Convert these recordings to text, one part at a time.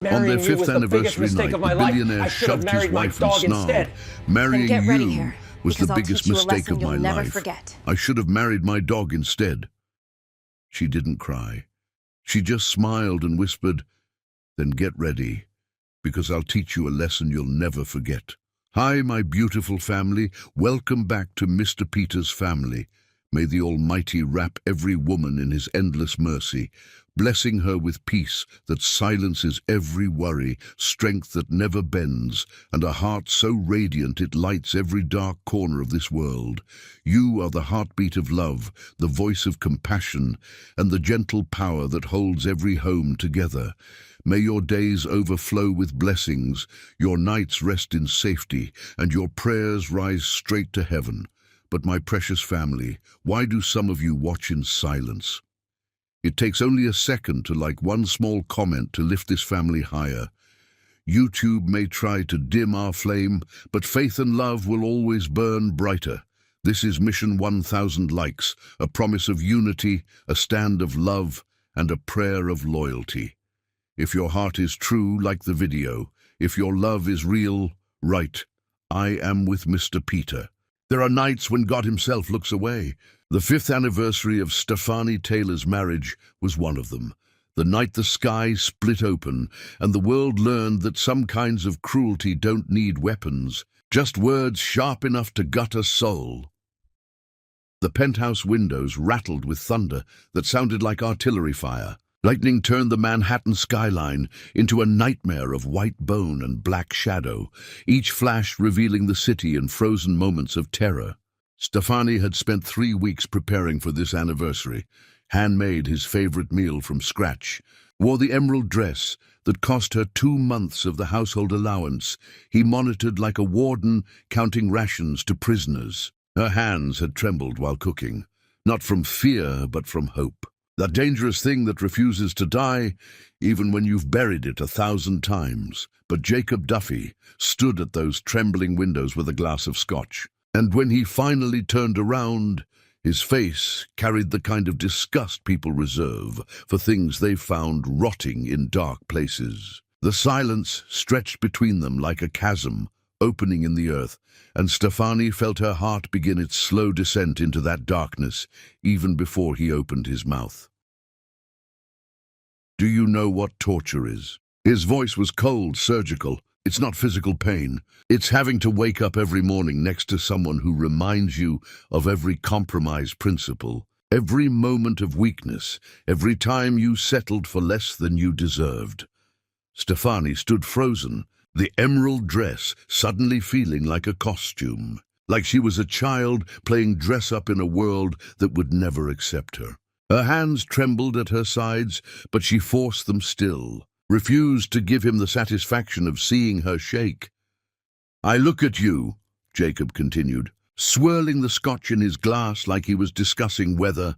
On their Marrying you was 5th the biggest anniversary mistake night, of the my life. billionaire I should have shoved his married my wife and dog snarled, instead. "Marrying Then get ready you here, was the because I'll biggest teach you a mistake lesson of my you'll never life. forget." I should have married my dog instead." She didn't cry. She just smiled and whispered, "Then get ready, because I'll teach you a lesson you'll never forget. Hi, my beautiful family. Welcome back to Mr. Peter's family. May the Almighty wrap every woman in his endless mercy, blessing her with peace that silences every worry, strength that never bends, and a heart so radiant it lights every dark corner of this world. You are the heartbeat of love, the voice of compassion, and the gentle power that holds every home together. May your days overflow with blessings, your nights rest in safety, and your prayers rise straight to heaven. But my precious family, why do some of you watch in silence? It takes only a second to like one small comment to lift this family higher. YouTube may try to dim our flame, but faith and love will always burn brighter. This is Mission 1000 likes, a promise of unity, a stand of love, and a prayer of loyalty. If your heart is true, like the video. If your love is real, write, "I am with Mr. Peter." There are nights when God himself looks away. The 5th anniversary of Stephanie Taylor's marriage was one of them. The night the sky split open and the world learned that some kinds of cruelty don't need weapons, just words sharp enough to gut a soul. The penthouse windows rattled with thunder that sounded like artillery fire. Lightning turned the Manhattan skyline into a nightmare of white bone and black shadow, each flash revealing the city in frozen moments of terror. Stephanie had spent 3 weeks preparing for this anniversary, handmade his favorite meal from scratch, wore the emerald dress that cost her 2 months of the household allowance. He monitored like a warden, counting rations to prisoners. Her hands had trembled while cooking, not from fear but from hope. That dangerous thing that refuses to die, even when you've buried it 1,000 times. But Jacob Duffy stood at those trembling windows with a glass of scotch. And when he finally turned around, his face carried the kind of disgust people reserve for things they've found rotting in dark places. The silence stretched between them like a chasm, opening in the earth, and Stephanie felt her heart begin its slow descent into that darkness, even before he opened his mouth. "Do you know what torture is?" His voice was cold, surgical. It's not physical pain. It's having to wake up every morning next to someone who reminds you of every compromise principle, every moment of weakness, every time you settled for less than you deserved. Stephanie stood frozen, the emerald dress suddenly feeling like a costume, like she was a child playing dress-up in a world that would never accept her. Her hands trembled at her sides, but she forced them still, refused to give him the satisfaction of seeing her shake. "I look at you," Jacob continued, swirling the scotch in his glass like he was discussing weather,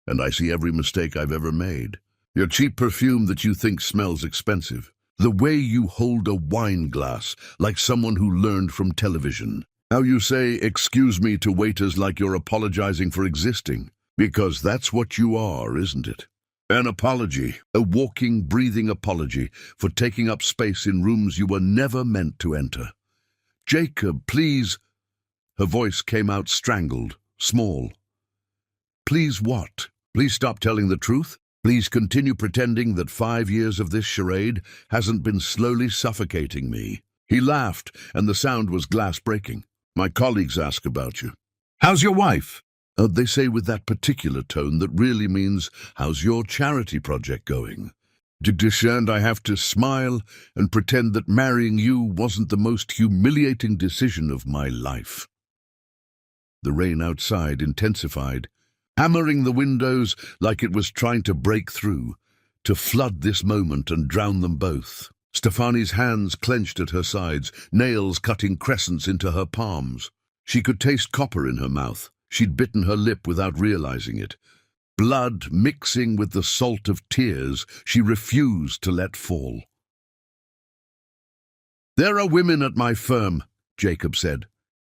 "and I see every mistake I've ever made. Your cheap perfume that you think smells expensive. The way you hold a wine glass like someone who learned from television. How you say, 'excuse me' to waiters like you're apologizing for existing. Because that's what you are, isn't it? An apology, a walking, breathing apology for taking up space in rooms you were never meant to enter. Jacob, please." Her voice came out strangled, small. "Please what? Please stop telling the truth? Please continue pretending that 5 years of this charade hasn't been slowly suffocating me." He laughed, and the sound was glass breaking. "My colleagues ask about you. How's your wife?" They say with that particular tone that really means, "How's your charity project going?" And I have to smile and pretend that marrying you wasn't the most humiliating decision of my life. The rain outside intensified, hammering the windows like it was trying to break through, to flood this moment and drown them both. Stephanie's hands clenched at her sides, nails cutting crescents into her palms. She could taste copper in her mouth. She'd bitten her lip without realizing it. Blood mixing with the salt of tears she refused to let fall. "There are women at my firm," Jacob said,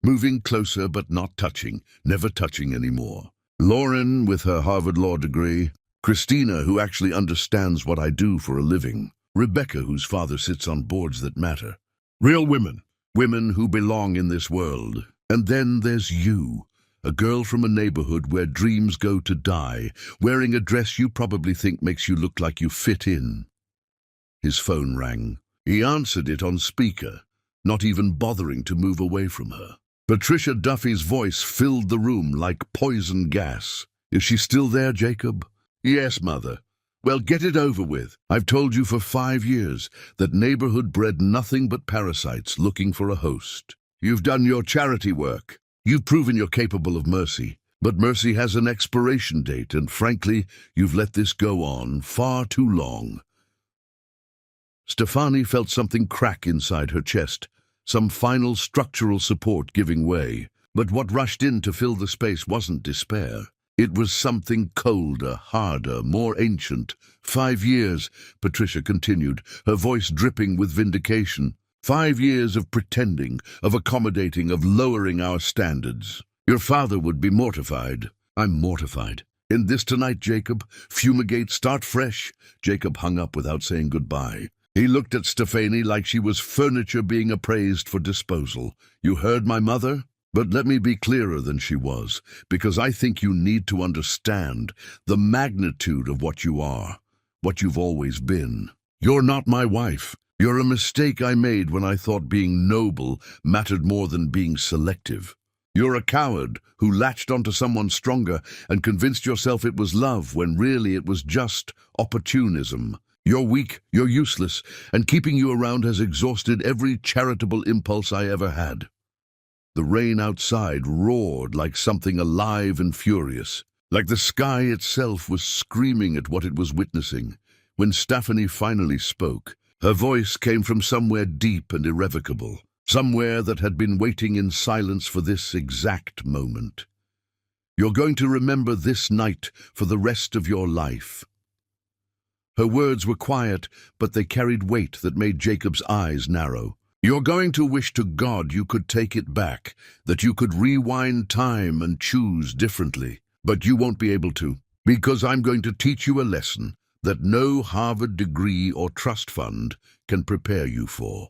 moving closer but not touching, never touching anymore. "Lauren with her Harvard Law degree, Christina who actually understands what I do for a living. Rebecca, whose father sits on boards that matter. Real women. Women who belong in this world. And then there's you, a girl from a neighborhood where dreams go to die, wearing a dress you probably think makes you look like you fit in. His phone rang. He answered it on speaker, not even bothering to move away from her. Patricia Duffy's voice filled the room like poison gas. Is she still there, Jacob? Yes, Mother. Well, get it over with. I've told you for 5 years that neighborhood bred nothing but parasites looking for a host. You've done your charity work. You've proven you're capable of mercy. But mercy has an expiration date, and frankly, you've let this go on far too long. Stefani felt something crack inside her chest, some final structural support giving way. But what rushed in to fill the space wasn't despair. It was something colder, harder, more ancient. 5 years, Patricia continued, her voice dripping with vindication. 5 years of pretending, of accommodating, of lowering our standards. Your father would be mortified. I'm mortified. In this tonight, Jacob. Fumigate, start fresh. Jacob hung up without saying goodbye. He looked at Stefani like she was furniture being appraised for disposal. You heard my mother? But let me be clearer than she was, because I think you need to understand the magnitude of what you are, what you've always been. You're not my wife. You're a mistake I made when I thought being noble mattered more than being selective. You're a coward who latched onto someone stronger and convinced yourself it was love when really it was just opportunism. You're weak, you're useless, and keeping you around has exhausted every charitable impulse I ever had. The rain outside roared like something alive and furious, like the sky itself was screaming at what it was witnessing. When Stefani finally spoke, her voice came from somewhere deep and irrevocable, somewhere that had been waiting in silence for this exact moment. You're going to remember this night for the rest of your life. Her words were quiet, but they carried weight that made Jacob's eyes narrow. You're going to wish to God you could take it back, that you could rewind time and choose differently. But you won't be able to, because I'm going to teach you a lesson that no Harvard degree or trust fund can prepare you for.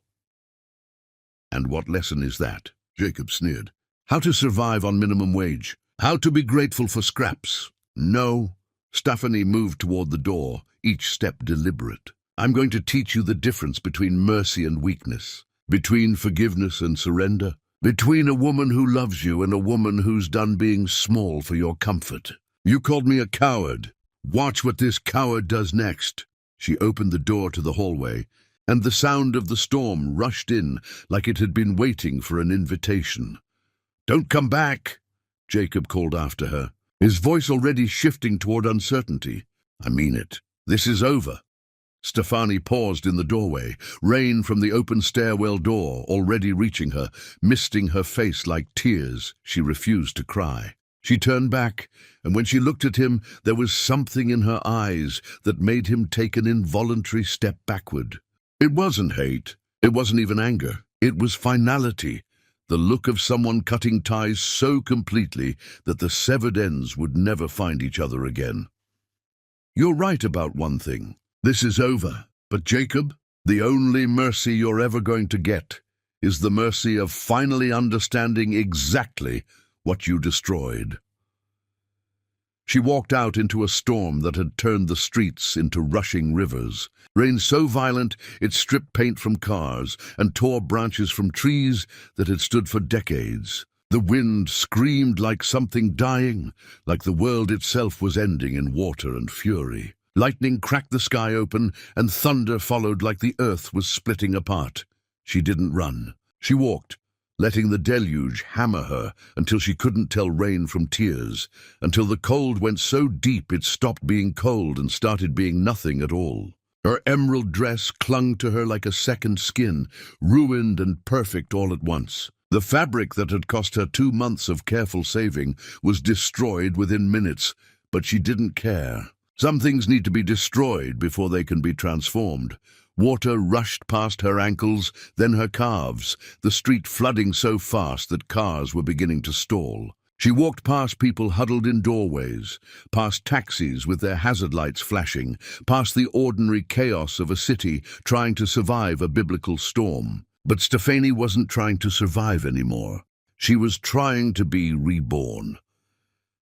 And what lesson is that? Jacob sneered. How to survive on minimum wage. How to be grateful for scraps. No. Stefani moved toward the door, each step deliberate. I'm going to teach you the difference between mercy and weakness, between forgiveness and surrender, between a woman who loves you and a woman who's done being small for your comfort. You called me a coward. Watch what this coward does next. She opened the door to the hallway, and the sound of the storm rushed in like it had been waiting for an invitation. Don't come back, Jacob called after her, his voice already shifting toward uncertainty. I mean it. This is over. Stefani paused in the doorway, rain from the open stairwell door already reaching her, misting her face like tears. She refused to cry. She turned back, and when she looked at him, there was something in her eyes that made him take an involuntary step backward. It wasn't hate. It wasn't even anger. It was finality, the look of someone cutting ties so completely that the severed ends would never find each other again. You're right about one thing. This is over. But Jacob, the only mercy you're ever going to get is the mercy of finally understanding exactly what you destroyed. She walked out into a storm that had turned the streets into rushing rivers. Rain so violent it stripped paint from cars and tore branches from trees that had stood for decades. The wind screamed like something dying, like the world itself was ending in water and fury. Lightning cracked the sky open, and thunder followed like the earth was splitting apart. She didn't run. She walked, letting the deluge hammer her until she couldn't tell rain from tears, until the cold went so deep it stopped being cold and started being nothing at all. Her emerald dress clung to her like a second skin, ruined and perfect all at once. The fabric that had cost her 2 months of careful saving was destroyed within minutes, but she didn't care. Some things need to be destroyed before they can be transformed. Water rushed past her ankles, then her calves, the street flooding so fast that cars were beginning to stall. She walked past people huddled in doorways, past taxis with their hazard lights flashing, past the ordinary chaos of a city trying to survive a biblical storm. But Stefani wasn't trying to survive anymore. She was trying to be reborn.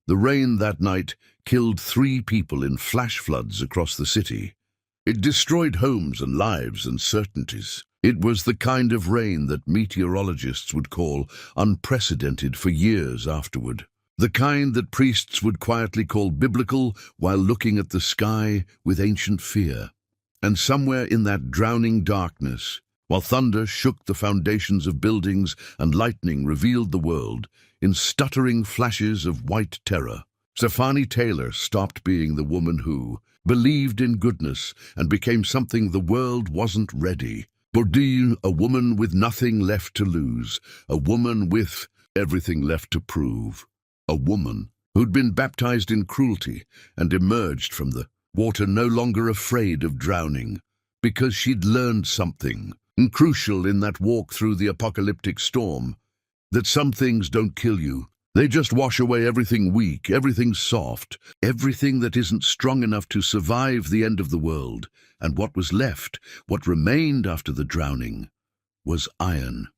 The rain that night killed 3 people in flash floods across the city. It destroyed homes and lives and certainties. It was the kind of rain that meteorologists would call unprecedented for years afterward. The kind that priests would quietly call biblical while looking at the sky with ancient fear. And somewhere in that drowning darkness, while thunder shook the foundations of buildings and lightning revealed the world in stuttering flashes of white terror, Stefani Taylor stopped being the woman who believed in goodness and became something the world wasn't ready. Bourdieu, a woman with nothing left to lose, a woman with everything left to prove, a woman who'd been baptized in cruelty and emerged from the water no longer afraid of drowning, because she'd learned something crucial in that walk through the apocalyptic storm, that some things don't kill you. They just wash away everything weak, everything soft, everything that isn't strong enough to survive the end of the world. And what was left, what remained after the drowning, was iron.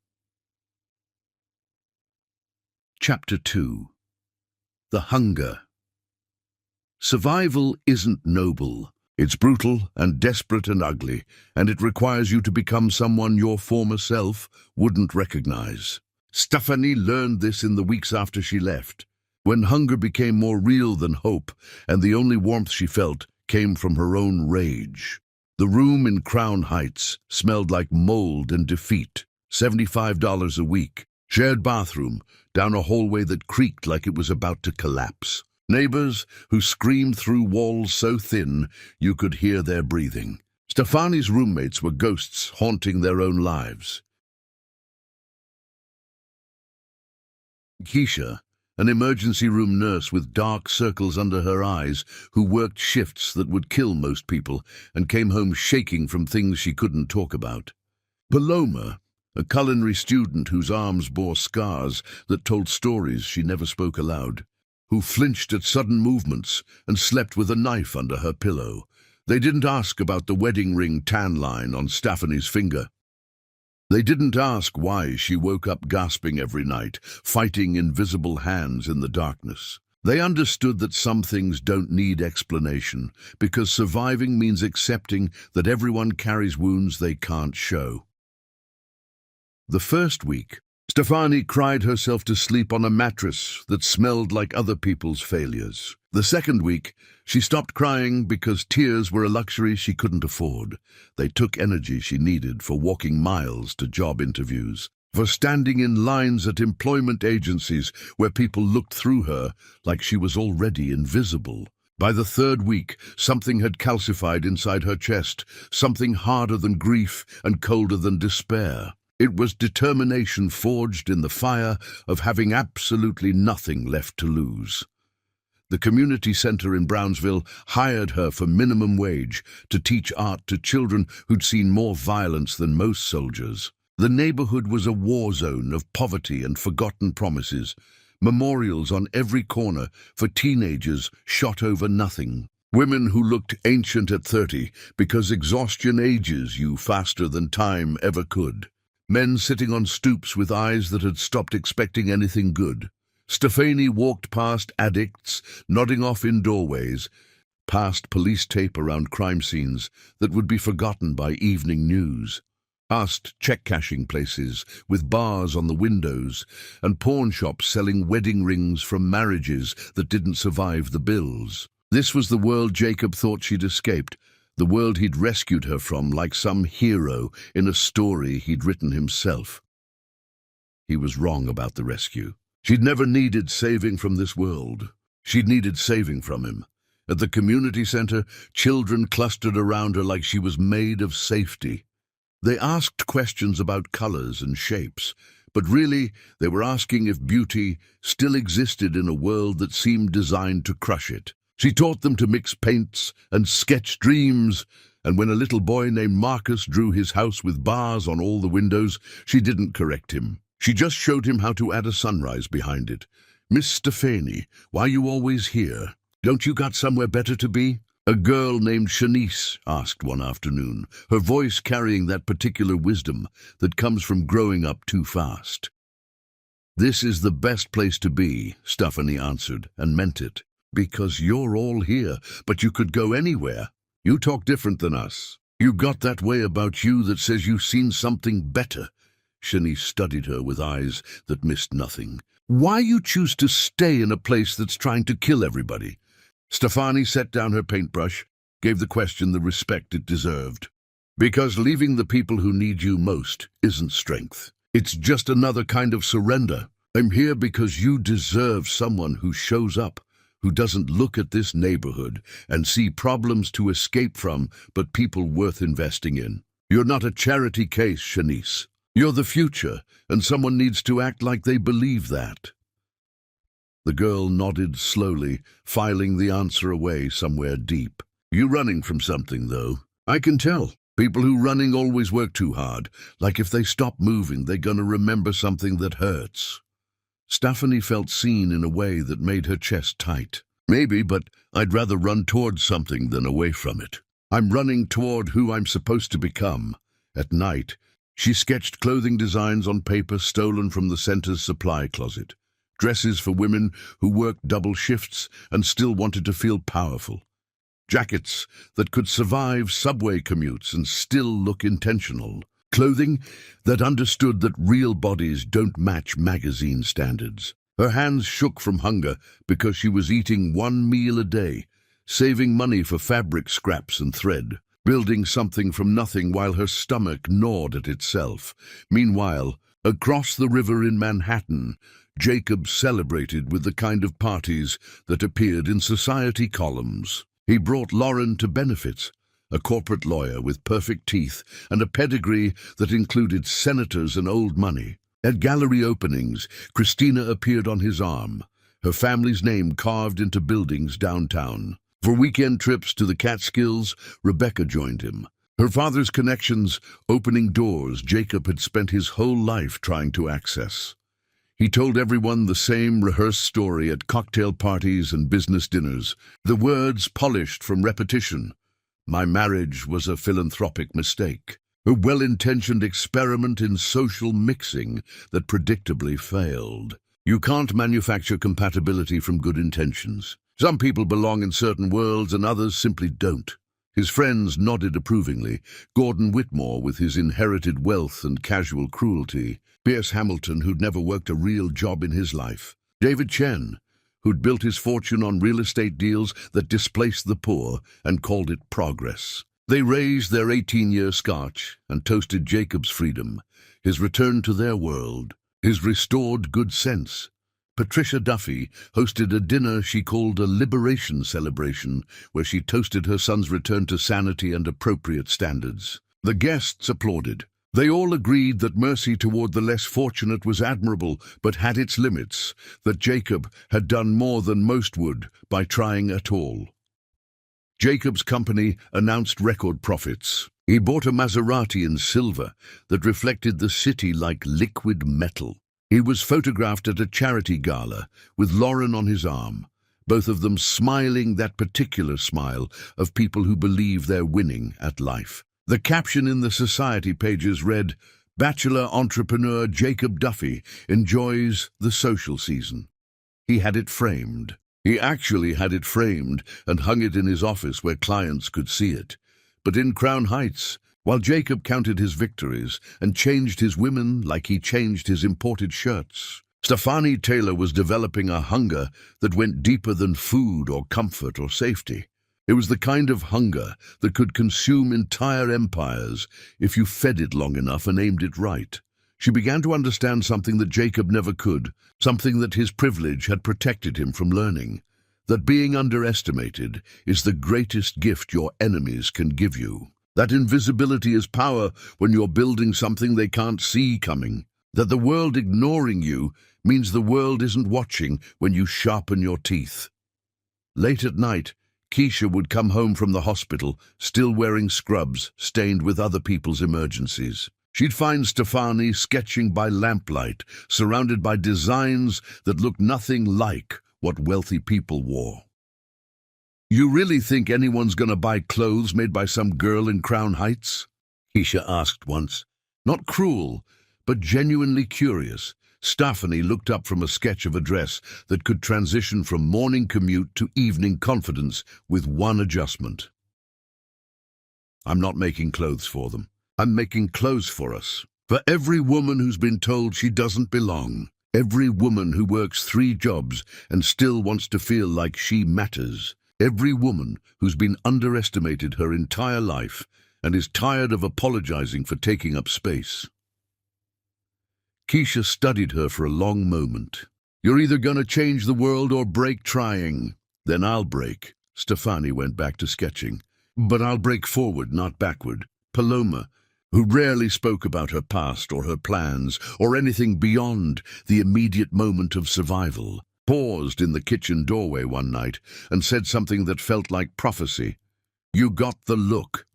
Chapter 2. The Hunger. Survival isn't noble. It's brutal and desperate and ugly, and it requires you to become someone your former self wouldn't recognize. Stefani learned this in the weeks after she left, when hunger became more real than hope, and the only warmth she felt came from her own rage. The room in Crown Heights smelled like mold and defeat. $75 a week. Shared bathroom, down a hallway that creaked like it was about to collapse. Neighbors who screamed through walls so thin you could hear their breathing. Stefani's roommates were ghosts haunting their own lives. Keisha, an emergency room nurse with dark circles under her eyes, who worked shifts that would kill most people and came home shaking from things she couldn't talk about. Paloma, a culinary student whose arms bore scars that told stories she never spoke aloud, who flinched at sudden movements and slept with a knife under her pillow. They didn't ask about the wedding ring tan line on Stefani's finger. They didn't ask why she woke up gasping every night, fighting invisible hands in the darkness. They understood that some things don't need explanation, because surviving means accepting that everyone carries wounds they can't show. The first week, Stefani cried herself to sleep on a mattress that smelled like other people's failures. The second week, she stopped crying because tears were a luxury she couldn't afford. They took energy she needed for walking miles to job interviews, for standing in lines at employment agencies where people looked through her like she was already invisible. By the third week, something had calcified inside her chest, something harder than grief and colder than despair. It was determination forged in the fire of having absolutely nothing left to lose. The community center in Brownsville hired her for minimum wage to teach art to children who'd seen more violence than most soldiers. The neighborhood was a war zone of poverty and forgotten promises, memorials on every corner for teenagers shot over nothing. Women who looked ancient at 30 because exhaustion ages you faster than time ever could. Men sitting on stoops with eyes that had stopped expecting anything good. Stefani walked past addicts, nodding off in doorways, past police tape around crime scenes that would be forgotten by evening news, past check-cashing places with bars on the windows and pawn shops selling wedding rings from marriages that didn't survive the bills. This was the world Jacob thought she'd escaped, the world he'd rescued her from like some hero in a story he'd written himself. He was wrong about the rescue. She'd never needed saving from this world. She'd needed saving from him. At the community center, children clustered around her like she was made of safety. They asked questions about colors and shapes, but really they were asking if beauty still existed in a world that seemed designed to crush it. She taught them to mix paints and sketch dreams, and when a little boy named Marcus drew his house with bars on all the windows, she didn't correct him. She just showed him how to add a sunrise behind it, Miss Stefani, why you always here? Don't you got somewhere better to be? A girl named Shanice asked one afternoon, her voice carrying that particular wisdom that comes from growing up too fast. This is the best place to be, Stephanie answered, and meant it. Because you're all here, but you could go anywhere. You talk different than us. You got that way about you that says you've seen something better. Shanice studied her with eyes that missed nothing. Why you choose to stay in a place that's trying to kill everybody? Stefani set down her paintbrush, gave the question the respect it deserved. Because leaving the people who need you most isn't strength. It's just another kind of surrender. I'm here because you deserve someone who shows up, who doesn't look at this neighborhood and see problems to escape from, but people worth investing in. You're not a charity case, Shanice. You're the future, and someone needs to act like they believe that. The girl nodded slowly, filing the answer away somewhere deep. You running from something, though. I can tell. People who running always work too hard, like if they stop moving, they're gonna remember something that hurts. Stephanie felt seen in a way that made her chest tight. Maybe, but I'd rather run towards something than away from it. I'm running toward who I'm supposed to become. At night, she sketched clothing designs on paper stolen from the center's supply closet. Dresses for women who worked double shifts and still wanted to feel powerful. Jackets that could survive subway commutes and still look intentional. Clothing that understood that real bodies don't match magazine standards. Her hands shook from hunger because she was eating one meal a day, saving money for fabric scraps and thread, building something from nothing while her stomach gnawed at itself. Meanwhile, across the river in Manhattan, Jacob celebrated with the kind of parties that appeared in society columns. He brought Lauren to benefits, a corporate lawyer with perfect teeth and a pedigree that included senators and old money. At gallery openings, Christina appeared on his arm, her family's name carved into buildings downtown. For weekend trips to the Catskills, Rebecca joined him. Her father's connections opening doors Jacob had spent his whole life trying to access. He told everyone the same rehearsed story at cocktail parties and business dinners, the words polished from repetition. My marriage was a philanthropic mistake, a well-intentioned experiment in social mixing that predictably failed. You can't manufacture compatibility from good intentions. Some people belong in certain worlds and others simply don't. His friends nodded approvingly. Gordon Whitmore with his inherited wealth and casual cruelty. Pierce Hamilton, who'd never worked a real job in his life. David Chen, who'd built his fortune on real estate deals that displaced the poor and called it progress. They raised their 18-year scotch and toasted Jacob's freedom, his return to their world, his restored good sense. Patricia Duffy hosted a dinner she called a liberation celebration, where she toasted her son's return to sanity and appropriate standards. The guests applauded. They all agreed that mercy toward the less fortunate was admirable, but had its limits, that Jacob had done more than most would by trying at all. Jacob's company announced record profits. He bought a Maserati in silver that reflected the city like liquid metal. He was photographed at a charity gala with Lauren on his arm, both of them smiling that particular smile of people who believe they're winning at life. The caption in the society pages read, "Bachelor entrepreneur Jacob Duffy enjoys the social season." He had it framed. He actually had it framed and hung it in his office where clients could see it. But in Crown Heights, while Jacob counted his victories and changed his women like he changed his imported shirts, Stefani Taylor was developing a hunger that went deeper than food or comfort or safety. It was the kind of hunger that could consume entire empires if you fed it long enough and aimed it right. She began to understand something that Jacob never could, something that his privilege had protected him from learning, that being underestimated is the greatest gift your enemies can give you. That invisibility is power when you're building something they can't see coming. That the world ignoring you means the world isn't watching when you sharpen your teeth. Late at night, Keisha would come home from the hospital, still wearing scrubs stained with other people's emergencies. She'd find Stefani sketching by lamplight, surrounded by designs that looked nothing like what wealthy people wore. "You really think anyone's going to buy clothes made by some girl in Crown Heights?" Keisha asked once. Not cruel, but genuinely curious. Stephanie looked up from a sketch of a dress that could transition from morning commute to evening confidence with one adjustment. "I'm not making clothes for them. I'm making clothes for us. For every woman who's been told she doesn't belong. Every woman who works 3 jobs and still wants to feel like she matters. Every woman who's been underestimated her entire life and is tired of apologizing for taking up space." Keisha studied her for a long moment. "You're either going to change the world or break trying." "Then I'll break." Stefani went back to sketching. "But I'll break forward, not backward." Paloma, who rarely spoke about her past or her plans or anything beyond the immediate moment of survival, paused in the kitchen doorway one night and said something that felt like prophecy. "You got the look."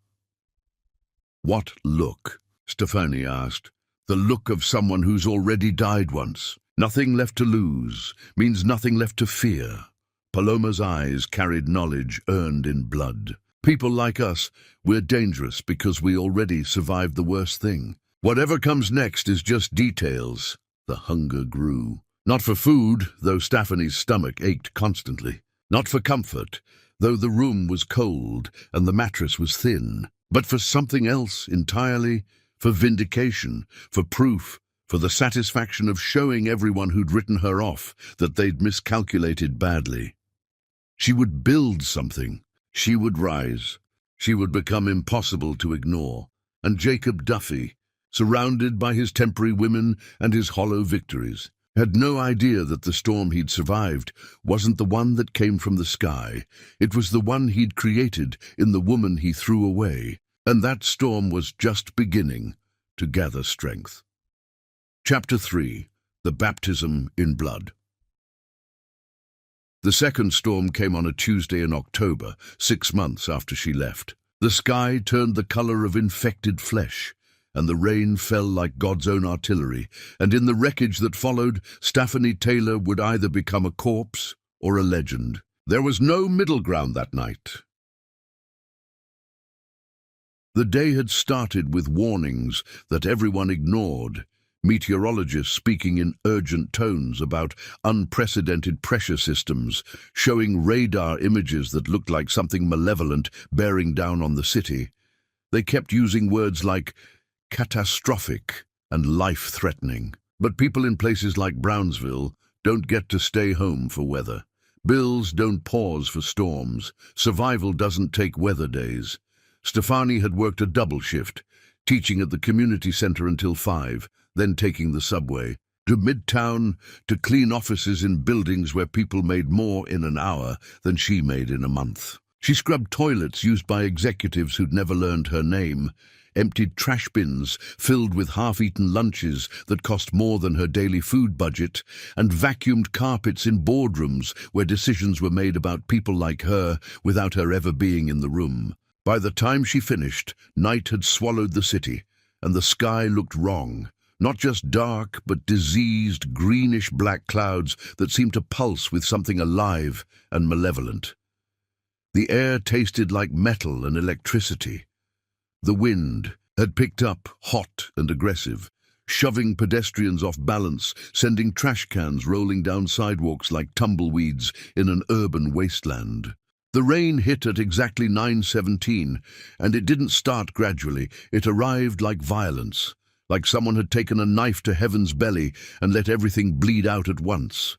"What look?" Stefani asked. "The look of someone who's already died once. Nothing left to lose means nothing left to fear." Paloma's eyes carried knowledge earned in blood. "People like us, we're dangerous because we already survived the worst thing. Whatever comes next is just details." The hunger grew. Not for food, though Stephanie's stomach ached constantly. Not for comfort, though the room was cold and the mattress was thin. But for something else entirely. For vindication, for proof, for the satisfaction of showing everyone who'd written her off that they'd miscalculated badly. She would build something. She would rise. She would become impossible to ignore. And Jacob Duffy, surrounded by his temporary women and his hollow victories, had no idea that the storm he'd survived wasn't the one that came from the sky. It was the one he'd created in the woman he threw away. And that storm was just beginning to gather strength. Chapter 3. The Baptism in Blood. The second storm came on a Tuesday in October, 6 months after she left. The sky turned the color of infected flesh, and the rain fell like God's own artillery, and in the wreckage that followed, Stephanie Taylor would either become a corpse or a legend. There was no middle ground that night. The day had started with warnings that everyone ignored, meteorologists speaking in urgent tones about unprecedented pressure systems, showing radar images that looked like something malevolent bearing down on the city. They kept using words like catastrophic and life-threatening. But people in places like Brownsville don't get to stay home for weather. Bills don't pause for storms. Survival doesn't take weather days. Stefani had worked a double shift, teaching at the community center until 5, then taking the subway to Midtown to clean offices in buildings where people made more in an hour than she made in a month. She scrubbed toilets used by executives who'd never learned her name, emptied trash bins filled with half-eaten lunches that cost more than her daily food budget, and vacuumed carpets in boardrooms where decisions were made about people like her without her ever being in the room. By the time she finished, night had swallowed the city, and the sky looked wrong. Not just dark, but diseased, greenish-black clouds that seemed to pulse with something alive and malevolent. The air tasted like metal and electricity. The wind had picked up, hot and aggressive, shoving pedestrians off balance, sending trash cans rolling down sidewalks like tumbleweeds in an urban wasteland. The rain hit at exactly 9:17, and it didn't start gradually. It arrived like violence, like someone had taken a knife to heaven's belly and let everything bleed out at once.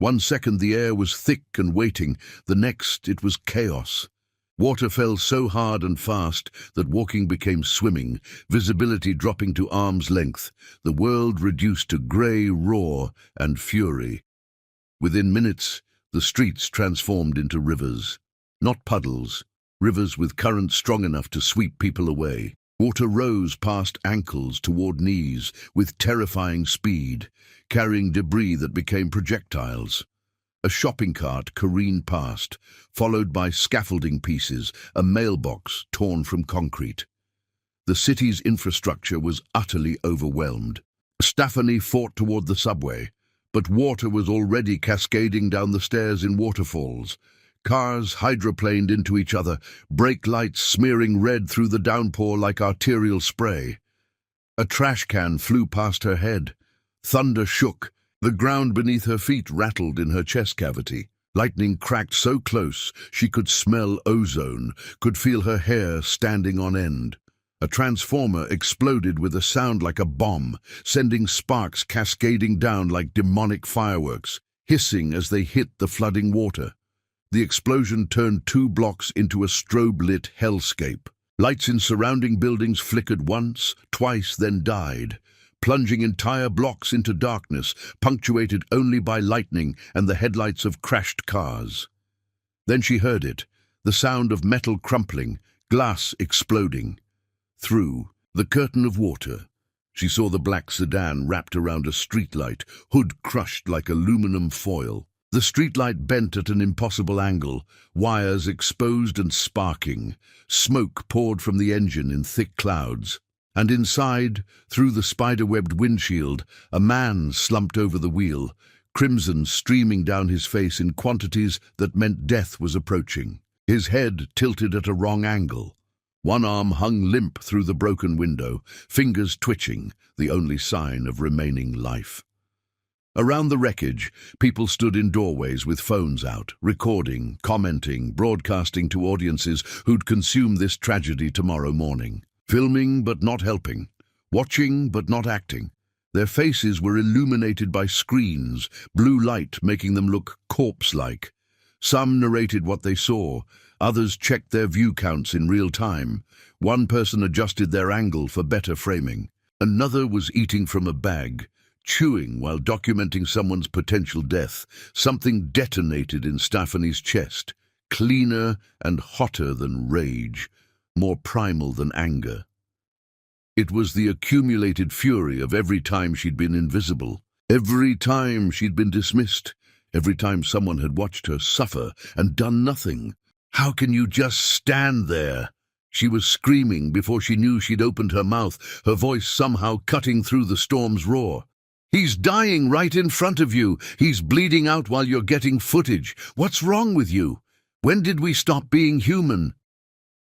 1 second the air was thick and waiting, the next it was chaos. Water fell so hard and fast that walking became swimming, visibility dropping to arm's length, the world reduced to grey roar and fury. Within minutes, the streets transformed into rivers. Not puddles, rivers with currents strong enough to sweep people away. Water rose past ankles toward knees with terrifying speed, carrying debris that became projectiles. A shopping cart careened past, followed by scaffolding pieces, a mailbox torn from concrete. The city's infrastructure was utterly overwhelmed. Stephanie fought toward the subway, but water was already cascading down the stairs in waterfalls. Cars hydroplaned into each other, brake lights smearing red through the downpour like arterial spray. A trash can flew past her head. Thunder shook. The ground beneath her feet rattled in her chest cavity. Lightning cracked so close she could smell ozone, could feel her hair standing on end. A transformer exploded with a sound like a bomb, sending sparks cascading down like demonic fireworks, hissing as they hit the flooding water. The explosion turned 2 blocks into a strobe-lit hellscape. Lights in surrounding buildings flickered once, twice, then died, plunging entire blocks into darkness, punctuated only by lightning and the headlights of crashed cars. Then she heard it, the sound of metal crumpling, glass exploding. Through the curtain of water, she saw the black sedan wrapped around a streetlight, hood crushed like aluminum foil. The streetlight bent at an impossible angle, wires exposed and sparking. Smoke poured from the engine in thick clouds. And inside, through the spider-webbed windshield, a man slumped over the wheel, crimson streaming down his face in quantities that meant death was approaching. His head tilted at a wrong angle. One arm hung limp through the broken window, fingers twitching, the only sign of remaining life. Around the wreckage, people stood in doorways with phones out, recording, commenting, broadcasting to audiences who'd consume this tragedy tomorrow morning. Filming but not helping, watching but not acting. Their faces were illuminated by screens, blue light making them look corpse-like. Some narrated what they saw, others checked their view counts in real time. One person adjusted their angle for better framing. Another was eating from a bag, chewing while documenting someone's potential death. Something detonated in Stephanie's chest, cleaner and hotter than rage, more primal than anger. It was the accumulated fury of every time she'd been invisible, every time she'd been dismissed, every time someone had watched her suffer and done nothing. "How can you just stand there?" She was screaming before she knew she'd opened her mouth, her voice somehow cutting through the storm's roar. "He's dying right in front of you. He's bleeding out while you're getting footage. What's wrong with you? When did we stop being human?"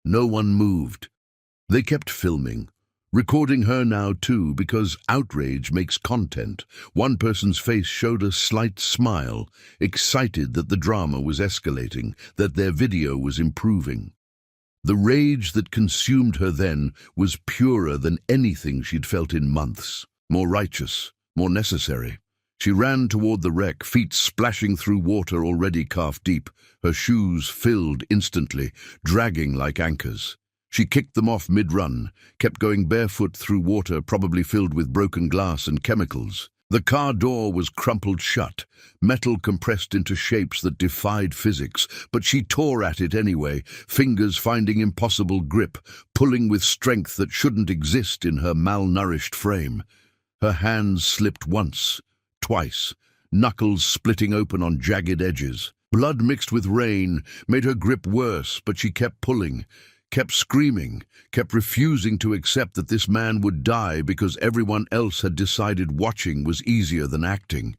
No one moved. They kept filming, recording her now too, because outrage makes content. One person's face showed a slight smile, excited that the drama was escalating, that their video was improving. The rage that consumed her then was purer than anything she'd felt in months, more righteous, more necessary. She ran toward the wreck, feet splashing through water already calf-deep, her shoes filled instantly, dragging like anchors. She kicked them off mid-run, kept going barefoot through water probably filled with broken glass and chemicals. The car door was crumpled shut, metal compressed into shapes that defied physics, but she tore at it anyway, fingers finding impossible grip, pulling with strength that shouldn't exist in her malnourished frame. Her hands slipped once, twice, knuckles splitting open on jagged edges. Blood mixed with rain made her grip worse, but she kept pulling, kept screaming, kept refusing to accept that this man would die because everyone else had decided watching was easier than acting.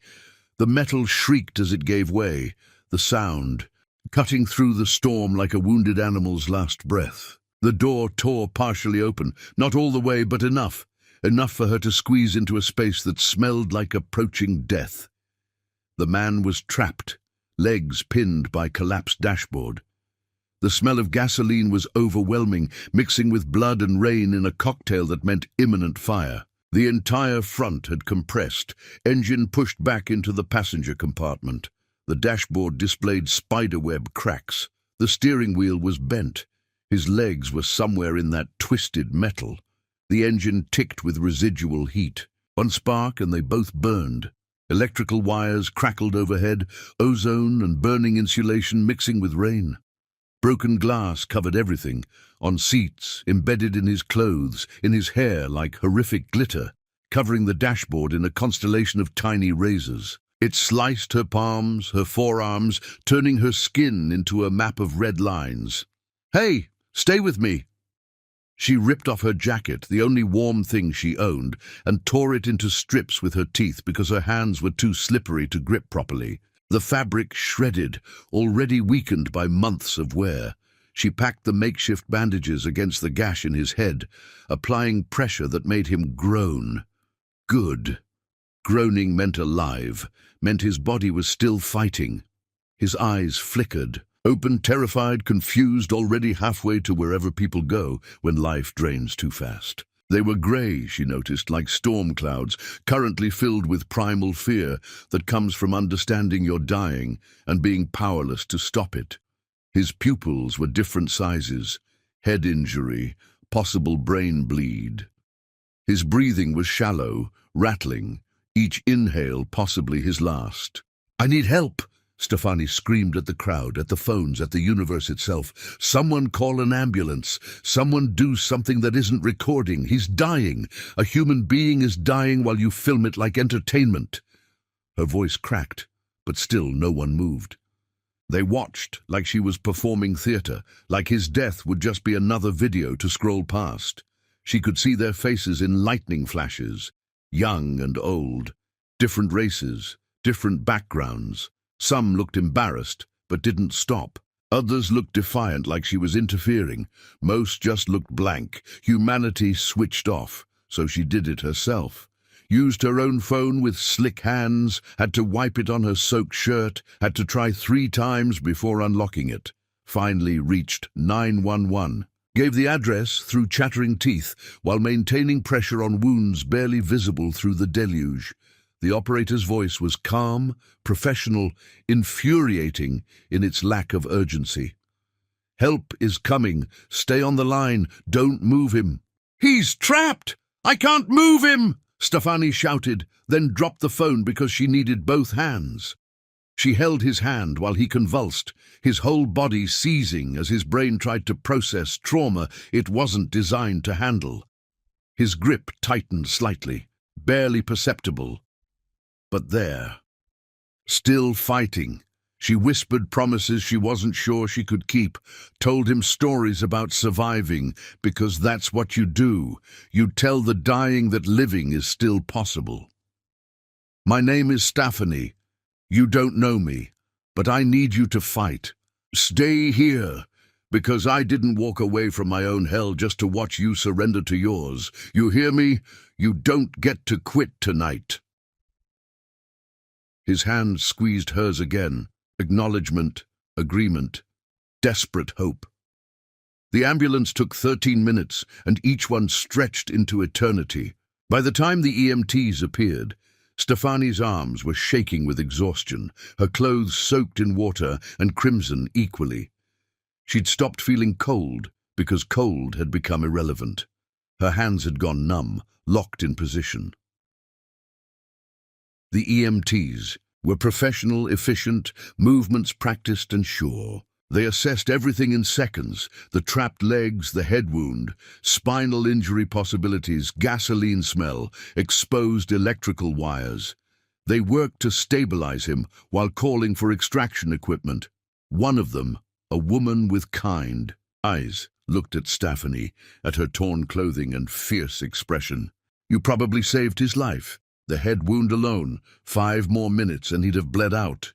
The metal shrieked as it gave way, the sound, cutting through the storm like a wounded animal's last breath. The door tore partially open, not all the way, but enough for her to squeeze into a space that smelled like approaching death. The man was trapped, legs pinned by collapsed dashboard. The smell of gasoline was overwhelming, mixing with blood and rain in a cocktail that meant imminent fire. The entire front had compressed, engine pushed back into the passenger compartment. The dashboard displayed spiderweb cracks. The steering wheel was bent. His legs were somewhere in that twisted metal. The engine ticked with residual heat. One spark and they both burned. Electrical wires crackled overhead, ozone and burning insulation mixing with rain. Broken glass covered everything, on seats, embedded in his clothes, in his hair like horrific glitter, covering the dashboard in a constellation of tiny razors. It sliced her palms, her forearms, turning her skin into a map of red lines. "Hey, stay with me!" She ripped off her jacket, the only warm thing she owned, and tore it into strips with her teeth because her hands were too slippery to grip properly. The fabric shredded, already weakened by months of wear. She packed the makeshift bandages against the gash in his head, applying pressure that made him groan. Good. Groaning meant alive, meant his body was still fighting. His eyes flickered, open, terrified, confused, already halfway to wherever people go when life drains too fast. They were grey, she noticed, like storm clouds, currently filled with primal fear that comes from understanding you're dying and being powerless to stop it. His pupils were different sizes, head injury, possible brain bleed. His breathing was shallow, rattling, each inhale possibly his last. "I need help!" Stefani screamed at the crowd, at the phones, at the universe itself. "Someone call an ambulance. Someone do something that isn't recording. He's dying. A human being is dying while you film it like entertainment." Her voice cracked, but still no one moved. They watched like she was performing theater, like his death would just be another video to scroll past. She could see their faces in lightning flashes, young and old, different races, different backgrounds. Some looked embarrassed, but didn't stop. Others looked defiant, like she was interfering. Most just looked blank. Humanity switched off, so she did it herself. Used her own phone with slick hands, had to wipe it on her soaked shirt, had to try 3 times before unlocking it. Finally reached 911. Gave the address through chattering teeth, while maintaining pressure on wounds barely visible through the deluge. The operator's voice was calm, professional, infuriating in its lack of urgency. "Help is coming. Stay on the line. Don't move him." "He's trapped! I can't move him!" Stefani shouted, then dropped the phone because she needed both hands. She held his hand while he convulsed, his whole body seizing as his brain tried to process trauma it wasn't designed to handle. His grip tightened slightly, barely perceptible. But there, still fighting, she whispered promises she wasn't sure she could keep, told him stories about surviving, because that's what you do. You tell the dying that living is still possible. "My name is Stephanie. You don't know me, but I need you to fight. Stay here, because I didn't walk away from my own hell just to watch you surrender to yours. You hear me? You don't get to quit tonight." His hand squeezed hers again. Acknowledgement, agreement, desperate hope. The ambulance took 13 minutes, and each one stretched into eternity. By the time the EMTs appeared, Stefani's arms were shaking with exhaustion, her clothes soaked in water and crimson equally. She'd stopped feeling cold because cold had become irrelevant. Her hands had gone numb, locked in position. The EMTs were professional, efficient, movements practiced and sure. They assessed everything in seconds: the trapped legs, the head wound, spinal injury possibilities, gasoline smell, exposed electrical wires. They worked to stabilize him while calling for extraction equipment. One of them, a woman with kind eyes, looked at Stephanie, at her torn clothing and fierce expression. "You probably saved his life. The head wound alone, 5 more minutes and he'd have bled out."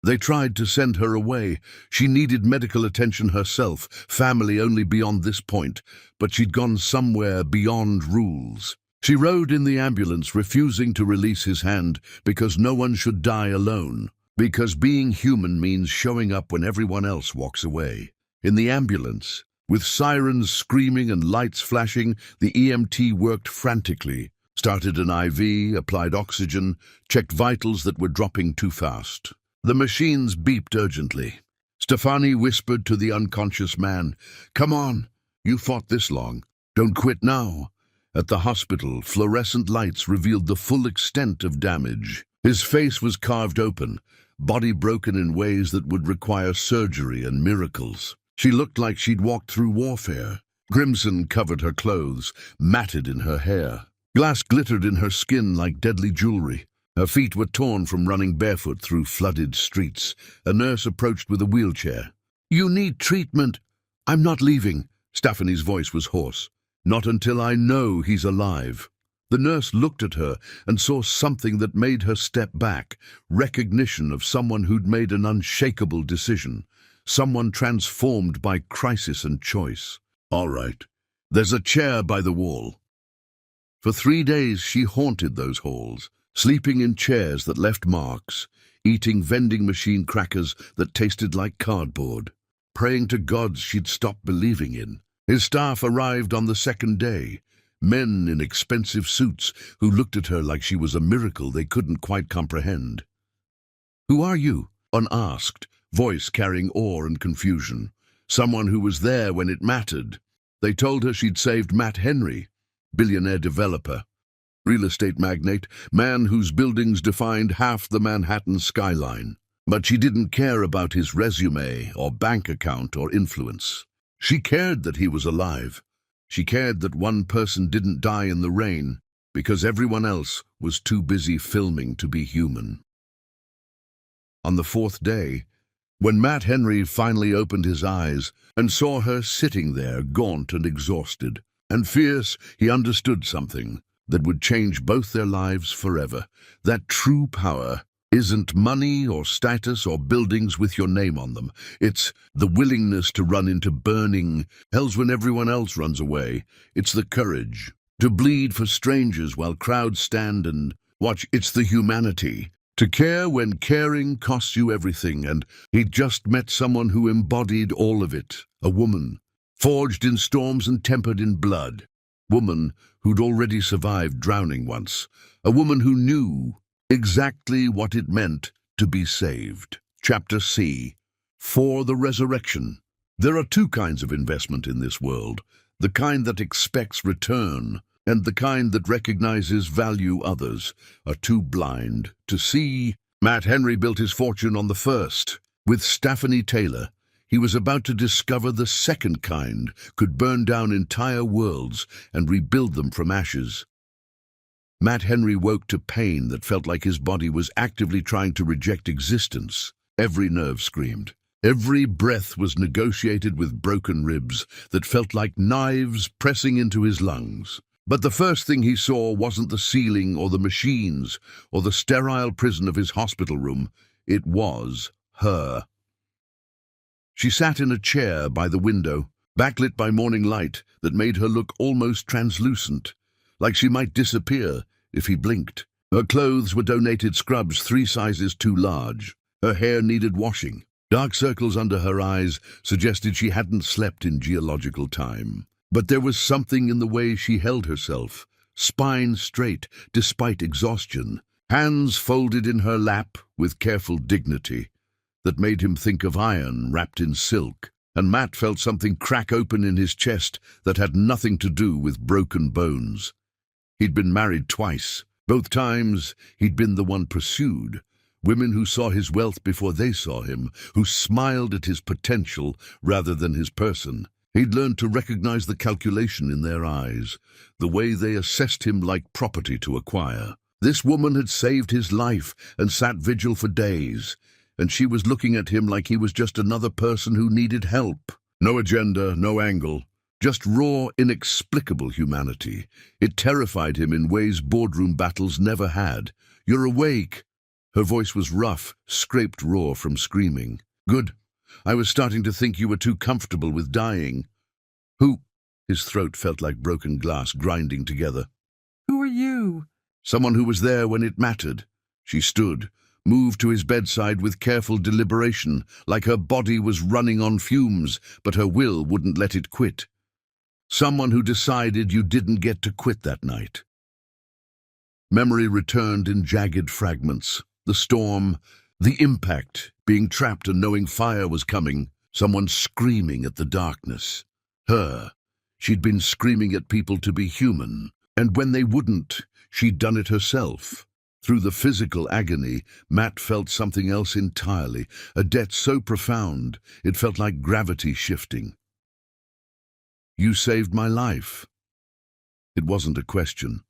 They tried to send her away. She needed medical attention herself, family only beyond this point, but she'd gone somewhere beyond rules. She rode in the ambulance, refusing to release his hand because no one should die alone. Because being human means showing up when everyone else walks away. In the ambulance, with sirens screaming and lights flashing, the EMT worked frantically. Started an IV, applied oxygen, checked vitals that were dropping too fast. The machines beeped urgently. Stefani whispered to the unconscious man, "Come on, you fought this long. Don't quit now." At the hospital, fluorescent lights revealed the full extent of damage. His face was carved open, body broken in ways that would require surgery and miracles. She looked like she'd walked through warfare. Crimson covered her clothes, matted in her hair. Glass glittered in her skin like deadly jewelry. Her feet were torn from running barefoot through flooded streets. A nurse approached with a wheelchair. "You need treatment." "I'm not leaving," Stephanie's voice was hoarse. "Not until I know he's alive." The nurse looked at her and saw something that made her step back, recognition of someone who'd made an unshakable decision, someone transformed by crisis and choice. "All right, there's a chair by the wall." For 3 days she haunted those halls, sleeping in chairs that left marks, eating vending machine crackers that tasted like cardboard, praying to gods she'd stop believing in. His staff arrived on the 2nd day, men in expensive suits who looked at her like she was a miracle they couldn't quite comprehend. "Who are you?" unasked, voice carrying awe and confusion. Someone who was there when it mattered. They told her she'd saved Matt Henry, billionaire developer, real estate magnate, man whose buildings defined half the Manhattan skyline. But she didn't care about his resume or bank account or influence. She cared that he was alive. She cared that one person didn't die in the rain because everyone else was too busy filming to be human. On the 4th day, when Matt Henry finally opened his eyes and saw her sitting there, gaunt and exhausted and fierce, he understood something that would change both their lives forever. That true power isn't money or status or buildings with your name on them. It's the willingness to run into burning hells when everyone else runs away. It's the courage to bleed for strangers while crowds stand and watch. It's the humanity to care when caring costs you everything, and he'd just met someone who embodied all of it. A woman, forged in storms and tempered in blood. Woman who'd already survived drowning once. A woman who knew exactly what it meant to be saved. Chapter C. For the resurrection. There are 2 kinds of investment in this world. The kind that expects return and the kind that recognizes value others are too blind to see. Matt Henry built his fortune on the first. With Stephanie Taylor, he was about to discover the second kind could burn down entire worlds and rebuild them from ashes. Matt Henry woke to pain that felt like his body was actively trying to reject existence. Every nerve screamed. Every breath was negotiated with broken ribs that felt like knives pressing into his lungs. But the first thing he saw wasn't the ceiling or the machines or the sterile prison of his hospital room. It was her. She sat in a chair by the window, backlit by morning light that made her look almost translucent, like she might disappear if he blinked. Her clothes were donated scrubs 3 sizes too large. Her hair needed washing. Dark circles under her eyes suggested she hadn't slept in geological time. But there was something in the way she held herself, spine straight despite exhaustion, hands folded in her lap with careful dignity, that made him think of iron wrapped in silk. And Matt felt something crack open in his chest that had nothing to do with broken bones. He'd been married twice. Both times he'd been the one pursued. Women who saw his wealth before they saw him, who smiled at his potential rather than his person. He'd learned to recognize the calculation in their eyes, the way they assessed him like property to acquire. This woman had saved his life and sat vigil for days, and she was looking at him like he was just another person who needed help. No agenda, no angle, just raw, inexplicable humanity. It terrified him in ways boardroom battles never had. "You're awake." Her voice was rough, scraped raw from screaming. "Good. I was starting to think you were too comfortable with dying." "Who?" His throat felt like broken glass grinding together. "Who are you?" "Someone who was there when it mattered." She stood, moved to his bedside with careful deliberation, like her body was running on fumes, but her will wouldn't let it quit. "Someone who decided you didn't get to quit that night." Memory returned in jagged fragments. The storm, the impact, being trapped and knowing fire was coming, someone screaming at the darkness. Her. She'd been screaming at people to be human, and when they wouldn't, she'd done it herself. Through the physical agony, Matt felt something else entirely, a debt so profound it felt like gravity shifting. "You saved my life." It wasn't a question.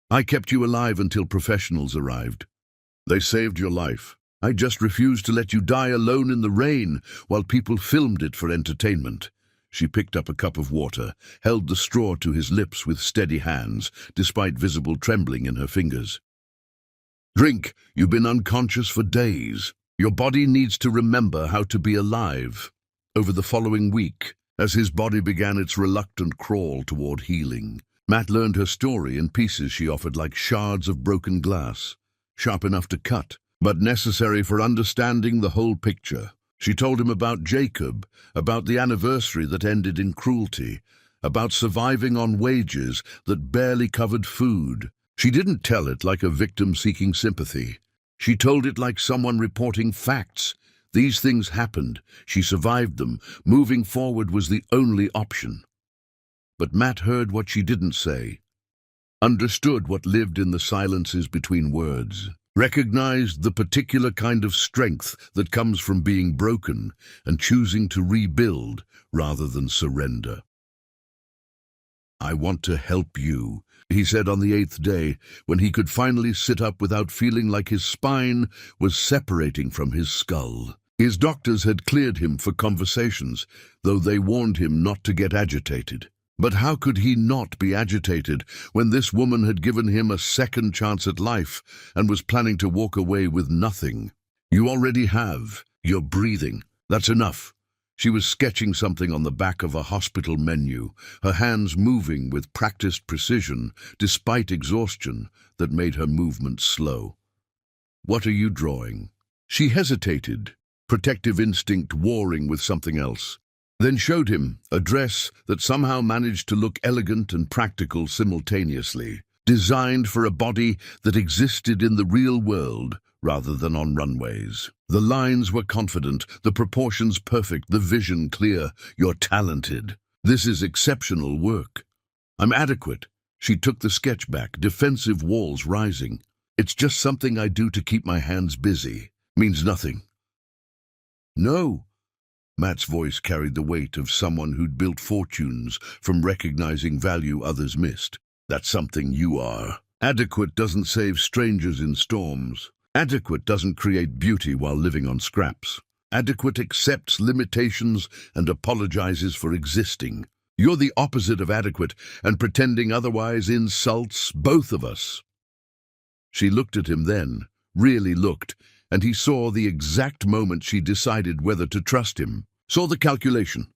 "I kept you alive until professionals arrived." "They saved your life. I just refused to let you die alone in the rain while people filmed it for entertainment." She picked up a cup of water, held the straw to his lips with steady hands, despite visible trembling in her fingers. "Drink. You've been unconscious for days. Your body needs to remember how to be alive." Over the following week, as his body began its reluctant crawl toward healing, Matt learned her story in pieces she offered like shards of broken glass, sharp enough to cut, but necessary for understanding the whole picture. She told him about Jacob, about the anniversary that ended in cruelty, about surviving on wages that barely covered food. She didn't tell it like a victim seeking sympathy. She told it like someone reporting facts. These things happened. She survived them. Moving forward was the only option. But Matt heard what she didn't say, understood what lived in the silences between words, recognized the particular kind of strength that comes from being broken and choosing to rebuild rather than surrender. "I want to help you," he said on the 8th day, when he could finally sit up without feeling like his spine was separating from his skull. His doctors had cleared him for conversations, though they warned him not to get agitated. But how could he not be agitated when this woman had given him a second chance at life and was planning to walk away with nothing? "You already have. You're breathing. That's enough." She was sketching something on the back of a hospital menu, her hands moving with practiced precision, despite exhaustion that made her movements slow. "What are you drawing?" She hesitated, protective instinct warring with something else, then showed him a dress that somehow managed to look elegant and practical simultaneously, designed for a body that existed in the real world rather than on runways. The lines were confident, the proportions perfect, the vision clear. "You're talented. This is exceptional work." "I'm adequate." She took the sketch back, defensive walls rising. "It's just something I do to keep my hands busy. Means nothing." "No." Matt's voice carried the weight of someone who'd built fortunes from recognizing value others missed. "That's something you are. Adequate doesn't save strangers in storms. Adequate doesn't create beauty while living on scraps. Adequate accepts limitations and apologizes for existing. You're the opposite of adequate, and pretending otherwise insults both of us." She looked at him then, really looked, and he saw the exact moment she decided whether to trust him. Saw the calculation,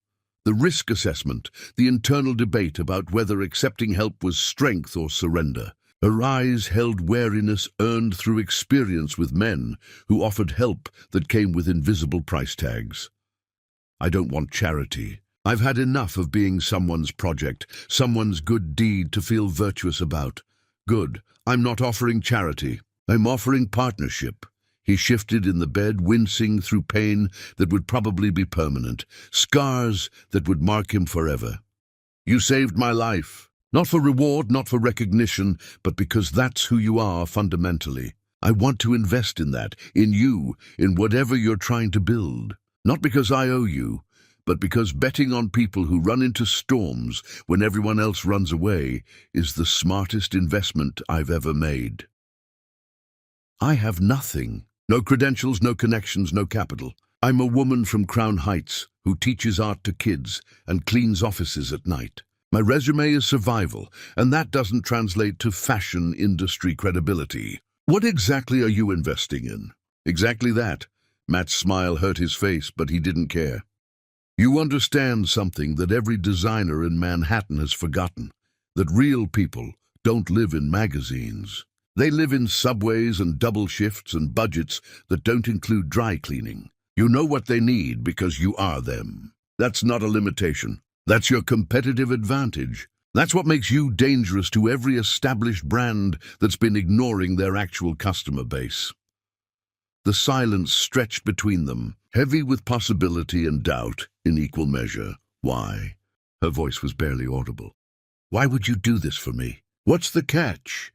the risk assessment, the internal debate about whether accepting help was strength or surrender. Her eyes held wariness earned through experience with men who offered help that came with invisible price tags. "I don't want charity. I've had enough of being someone's project, someone's good deed to feel virtuous about. Good, I'm not offering charity. I'm offering partnership." He shifted in the bed, wincing through pain that would probably be permanent, scars that would mark him forever. "You saved my life. Not for reward, not for recognition, but because that's who you are fundamentally. I want to invest in that, in you, in whatever you're trying to build. Not because I owe you, but because betting on people who run into storms when everyone else runs away is the smartest investment I've ever made." "I have nothing. No credentials, no connections, no capital. I'm a woman from Crown Heights who teaches art to kids and cleans offices at night. My resume is survival, and that doesn't translate to fashion industry credibility. What exactly are you investing in?" "Exactly that." Matt's smile hurt his face, but he didn't care. "You understand something that every designer in Manhattan has forgotten, that real people don't live in magazines. They live in subways and double shifts and budgets that don't include dry cleaning. You know what they need because you are them. That's not a limitation. That's your competitive advantage. That's what makes you dangerous to every established brand that's been ignoring their actual customer base." The silence stretched between them, heavy with possibility and doubt in equal measure. "Why?" Her voice was barely audible. "Why would you do this for me? What's the catch?"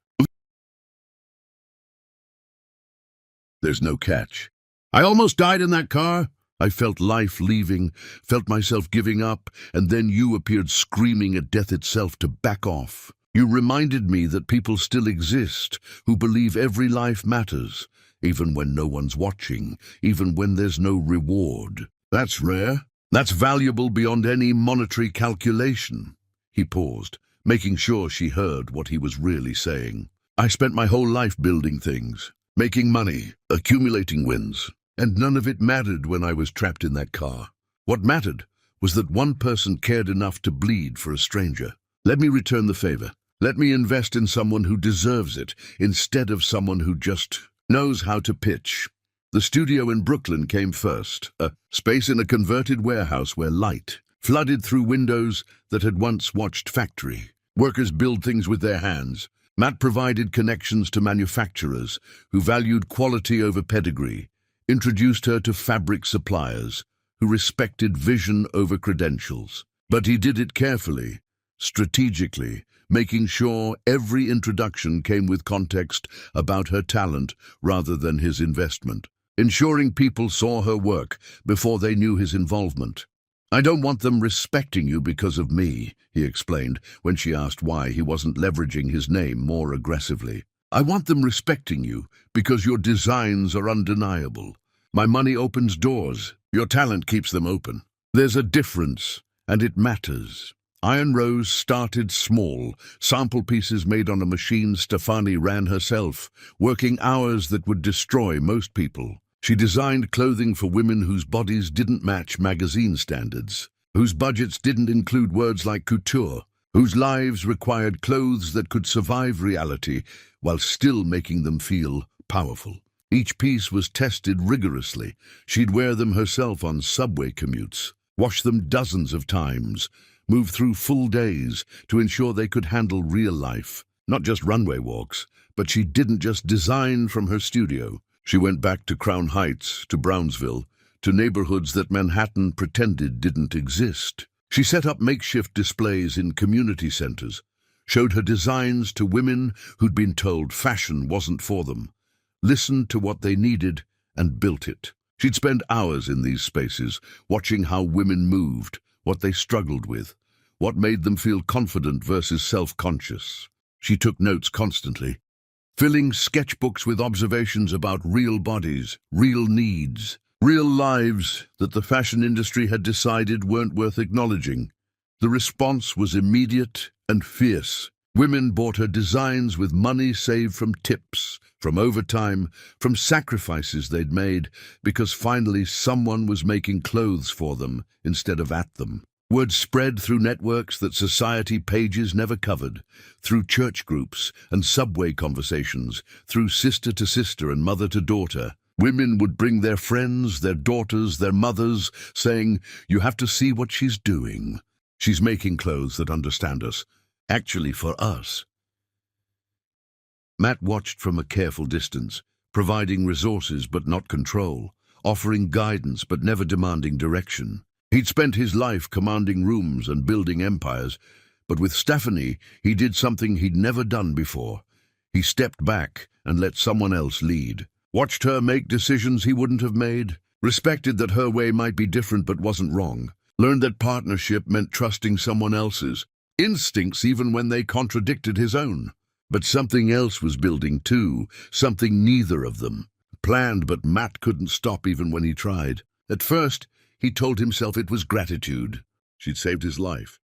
"There's no catch. I almost died in that car. I felt life leaving, felt myself giving up, and then you appeared screaming at death itself to back off. You reminded me that people still exist, who believe every life matters, even when no one's watching, even when there's no reward. That's rare. That's valuable beyond any monetary calculation. He paused, making sure she heard what he was really saying. I spent my whole life building things, making money, accumulating wins, and none of it mattered when I was trapped in that car. What mattered was that one person cared enough to bleed for a stranger. Let me return the favor. Let me invest in someone who deserves it, instead of someone who just knows how to pitch. The studio in Brooklyn came first, a space in a converted warehouse where light flooded through windows that had once watched factory. Workers build things with their hands. Matt provided connections to manufacturers who valued quality over pedigree, introduced her to fabric suppliers who respected vision over credentials. But he did it carefully, strategically, making sure every introduction came with context about her talent rather than his investment, ensuring people saw her work before they knew his involvement. I don't want them respecting you because of me, he explained when she asked why he wasn't leveraging his name more aggressively. I want them respecting you because your designs are undeniable. My money opens doors. Your talent keeps them open. There's a difference, and it matters. Iron Rose started small, sample pieces made on a machine Stefani ran herself, working hours that would destroy most people. She designed clothing for women whose bodies didn't match magazine standards, whose budgets didn't include words like couture, whose lives required clothes that could survive reality while still making them feel powerful. Each piece was tested rigorously. She'd wear them herself on subway commutes, wash them dozens of times, move through full days to ensure they could handle real life, not just runway walks. But she didn't just design from her studio. She went back to Crown Heights, to Brownsville, to neighborhoods that Manhattan pretended didn't exist. She set up makeshift displays in community centers, showed her designs to women who'd been told fashion wasn't for them, listened to what they needed, and built it. She'd spend hours in these spaces, watching how women moved, what they struggled with, what made them feel confident versus self-conscious. She took notes constantly, filling sketchbooks with observations about real bodies, real needs, real lives that the fashion industry had decided weren't worth acknowledging. The response was immediate and fierce. Women bought her designs with money saved from tips, from overtime, from sacrifices they'd made, because finally someone was making clothes for them instead of at them. Word spread through networks that society pages never covered, through church groups and subway conversations, through sister to sister and mother to daughter. Women would bring their friends, their daughters, their mothers, saying, "You have to see what she's doing. She's making clothes that understand us. Actually, for us." Matt watched from a careful distance, providing resources but not control, offering guidance but never demanding direction. He'd spent his life commanding rooms and building empires, but with Stephanie, he did something he'd never done before. He stepped back and let someone else lead. Watched her make decisions he wouldn't have made, respected that her way might be different but wasn't wrong, learned that partnership meant trusting someone else's instincts even when they contradicted his own. But something else was building too, something neither of them planned, but Matt couldn't stop even when he tried. At first, he told himself it was gratitude. She'd saved his life.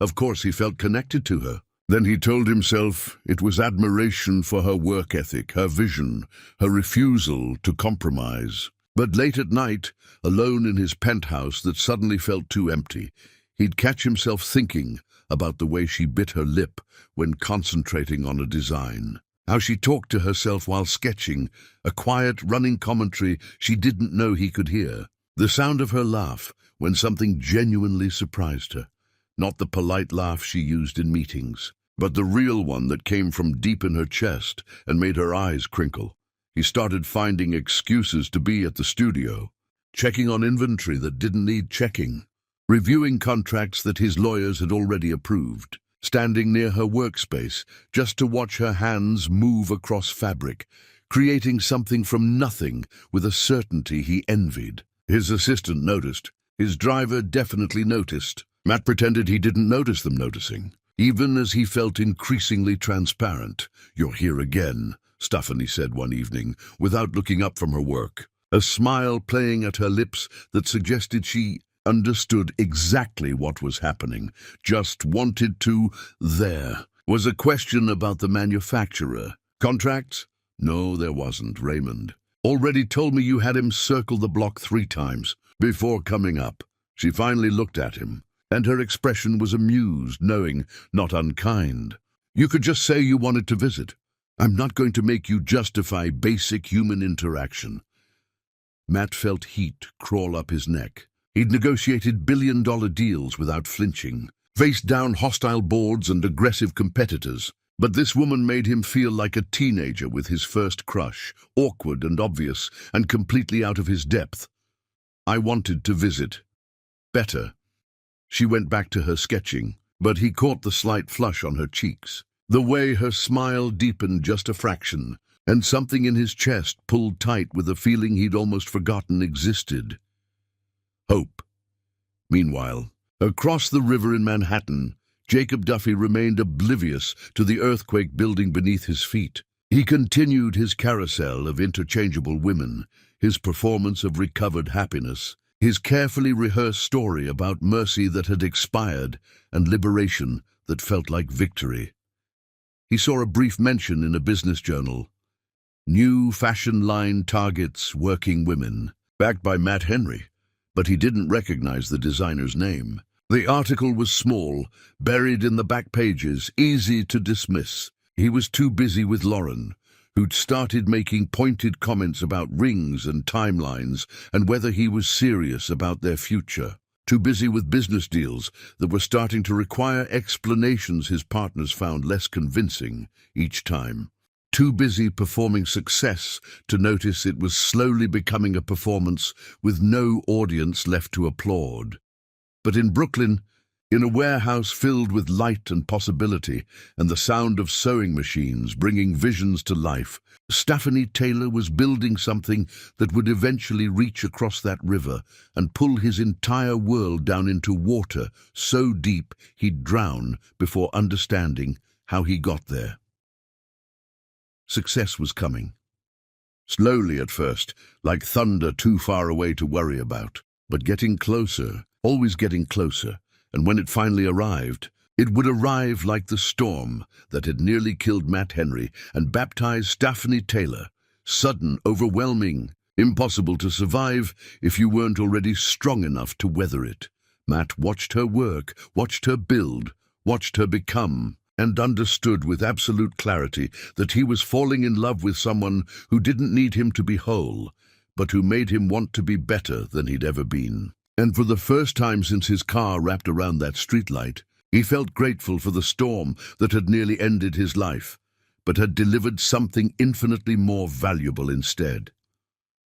Of course, he felt connected to her. Then he told himself it was admiration for her work ethic, her vision, her refusal to compromise. But late at night, alone in his penthouse that suddenly felt too empty, he'd catch himself thinking about the way she bit her lip when concentrating on a design. How she talked to herself while sketching, a quiet, running commentary she didn't know he could hear. The sound of her laugh when something genuinely surprised her. Not the polite laugh she used in meetings, but the real one that came from deep in her chest and made her eyes crinkle. He started finding excuses to be at the studio, checking on inventory that didn't need checking, reviewing contracts that his lawyers had already approved, standing near her workspace just to watch her hands move across fabric, creating something from nothing with a certainty he envied. His assistant noticed. His driver definitely noticed. Matt pretended he didn't notice them noticing, even as he felt increasingly transparent. "You're here again," Stephanie said one evening, without looking up from her work, a smile playing at her lips that suggested she understood exactly what was happening, just wanted to. There was a question about the manufacturer. Contracts? No, there wasn't, Raymond. Already told me you had him circle the block 3 times before coming up. She finally looked at him, and her expression was amused, knowing, not unkind. You could just say you wanted to visit. I'm not going to make you justify basic human interaction. Matt felt heat crawl up his neck. He'd negotiated billion-dollar deals without flinching, faced down hostile boards and aggressive competitors. But this woman made him feel like a teenager with his first crush, awkward and obvious, and completely out of his depth. I wanted to visit. Better. She went back to her sketching, but he caught the slight flush on her cheeks, the way her smile deepened just a fraction, and something in his chest pulled tight with a feeling he'd almost forgotten existed. Hope. Meanwhile, across the river in Manhattan, Jacob Duffy remained oblivious to the earthquake building beneath his feet. He continued his carousel of interchangeable women, his performance of recovered happiness, his carefully rehearsed story about mercy that had expired and liberation that felt like victory. He saw a brief mention in a business journal. New fashion line targets working women, backed by Matt Henry, but he didn't recognize the designer's name. The article was small, buried in the back pages, easy to dismiss. He was too busy with Lauren, who'd started making pointed comments about rings and timelines and whether he was serious about their future. Too busy with business deals that were starting to require explanations his partners found less convincing each time. Too busy performing success to notice it was slowly becoming a performance with no audience left to applaud. But in Brooklyn, in a warehouse filled with light and possibility and the sound of sewing machines bringing visions to life, Stephanie Taylor was building something that would eventually reach across that river and pull his entire world down into water so deep he'd drown before understanding how he got there. Success was coming. Slowly at first, like thunder too far away to worry about, but getting closer, always getting closer, and when it finally arrived, it would arrive like the storm that had nearly killed Matt Henry and baptized Stephanie Taylor. Sudden, overwhelming, impossible to survive if you weren't already strong enough to weather it. Matt watched her work, watched her build, watched her become, and understood with absolute clarity that he was falling in love with someone who didn't need him to be whole, but who made him want to be better than he'd ever been. And for the first time since his car wrapped around that streetlight, he felt grateful for the storm that had nearly ended his life, but had delivered something infinitely more valuable instead.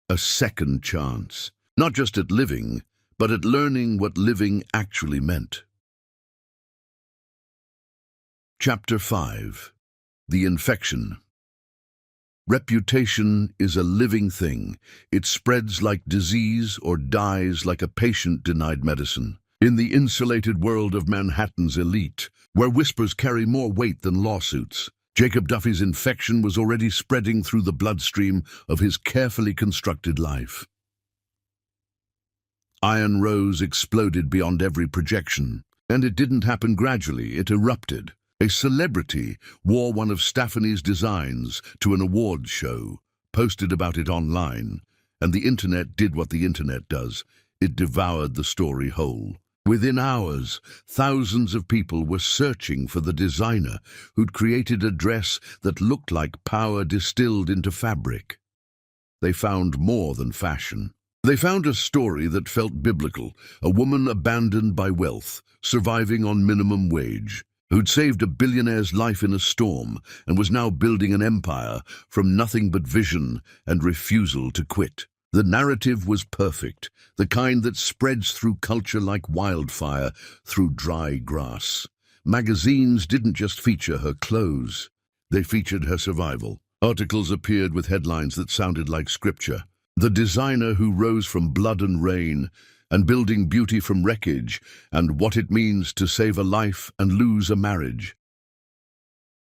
A second chance, not just at living, but at learning what living actually meant. Chapter 5. The Infection. Reputation is a living thing. It spreads like disease or dies like a patient denied medicine. In the insulated world of Manhattan's elite, where whispers carry more weight than lawsuits, Jacob Duffy's infection was already spreading through the bloodstream of his carefully constructed life. Iron Rose exploded beyond every projection, and it didn't happen gradually, it erupted. A celebrity wore one of Stephanie's designs to an awards show, posted about it online, and the internet did what the internet does. It devoured the story whole. Within hours, thousands of people were searching for the designer who'd created a dress that looked like power distilled into fabric. They found more than fashion. They found a story that felt biblical, a woman abandoned by wealth, surviving on minimum wage, who'd saved a billionaire's life in a storm and was now building an empire from nothing but vision and refusal to quit. The narrative was perfect, the kind that spreads through culture like wildfire through dry grass. Magazines didn't just feature her clothes, they featured her survival. Articles appeared with headlines that sounded like scripture. The designer who rose from blood and rain, and building beauty from wreckage, and what it means to save a life and lose a marriage.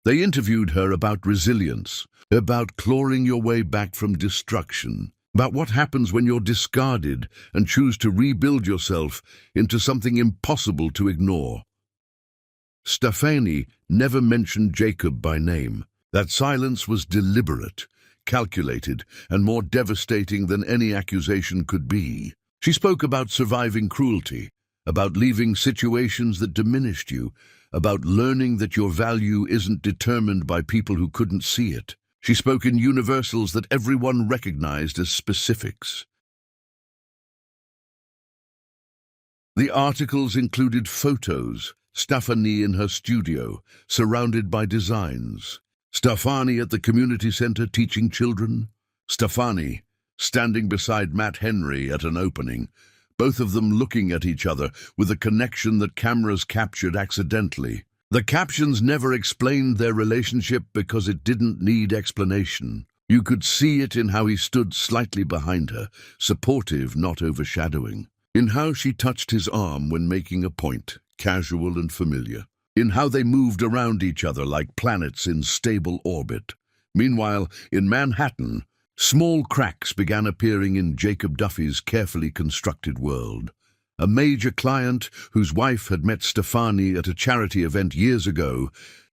They interviewed her about resilience, about clawing your way back from destruction. about what happens when you're discarded and choose to rebuild yourself into something impossible to ignore. Stefani never mentioned Jacob by name. That silence was deliberate, calculated, and more devastating than any accusation could be. She spoke about surviving cruelty, about leaving situations that diminished you, about learning that your value isn't determined by people who couldn't see it. She spoke in universals that everyone recognized as specifics. The articles included photos, Stefani in her studio, surrounded by designs. Stefani at the community center teaching children. Stefani standing beside Matt Henry at an opening, both of them looking at each other with a connection that cameras captured accidentally. The captions never explained their relationship because it didn't need explanation. You could see it in how he stood slightly behind her, supportive, not overshadowing. In how she touched his arm when making a point, casual and familiar. In how they moved around each other like planets in stable orbit. Meanwhile, in Manhattan, small cracks began appearing in Jacob Duffy's carefully constructed world. A major client, whose wife had met Stefani at a charity event years ago,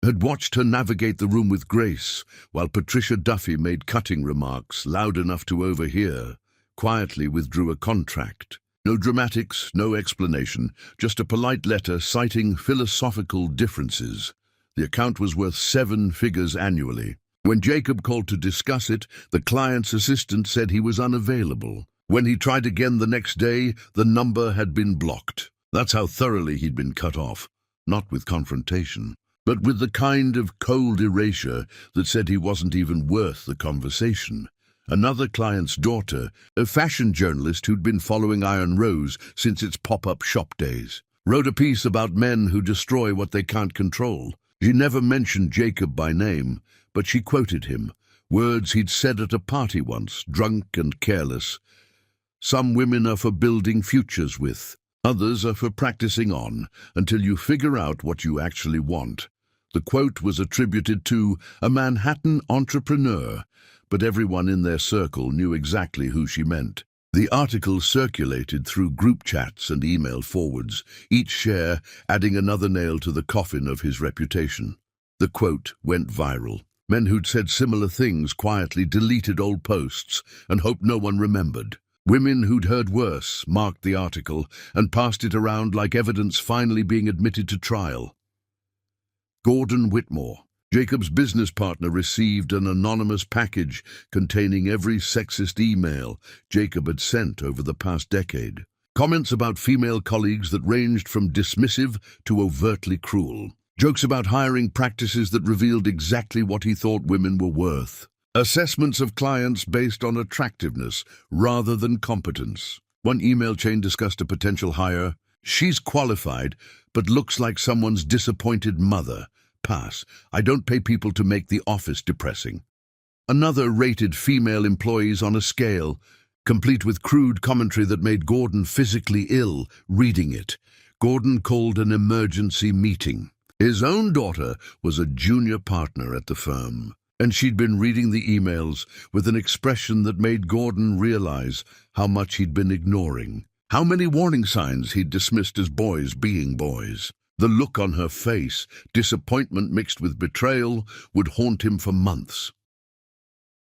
had watched her navigate the room with grace, while Patricia Duffy made cutting remarks loud enough to overhear, quietly withdrew a contract. No dramatics, no explanation, just a polite letter citing philosophical differences. The account was worth 7 figures annually. When Jacob called to discuss it, the client's assistant said he was unavailable. When he tried again the next day, the number had been blocked. That's how thoroughly he'd been cut off. Not with confrontation, but with the kind of cold erasure that said he wasn't even worth the conversation. Another client's daughter, a fashion journalist who'd been following Iron Rose since its pop-up shop days, wrote a piece about men who destroy what they can't control. She never mentioned Jacob by name, but she quoted him, words he'd said at a party once, drunk and careless. Some women are for building futures with, others are for practicing on, until you figure out what you actually want. The quote was attributed to a Manhattan entrepreneur, but everyone in their circle knew exactly who she meant. The article circulated through group chats and email forwards, each share adding another nail to the coffin of his reputation. The quote went viral. Men who'd said similar things quietly deleted old posts and hoped no one remembered. Women who'd heard worse marked the article and passed it around like evidence finally being admitted to trial. Gordon Whitmore, Jacob's business partner, received an anonymous package containing every sexist email Jacob had sent over the past decade. Comments about female colleagues that ranged from dismissive to overtly cruel. Jokes about hiring practices that revealed exactly what he thought women were worth. Assessments of clients based on attractiveness rather than competence. One email chain discussed a potential hire. She's qualified, but looks like someone's disappointed mother. Pass. I don't pay people to make the office depressing. Another rated female employees on a scale, complete with crude commentary that made Gordon physically ill reading it. Gordon called an emergency meeting. His own daughter was a junior partner at the firm, and she'd been reading the emails with an expression that made Gordon realize how much he'd been ignoring. How many warning signs he'd dismissed as boys being boys. The look on her face, disappointment mixed with betrayal, would haunt him for months.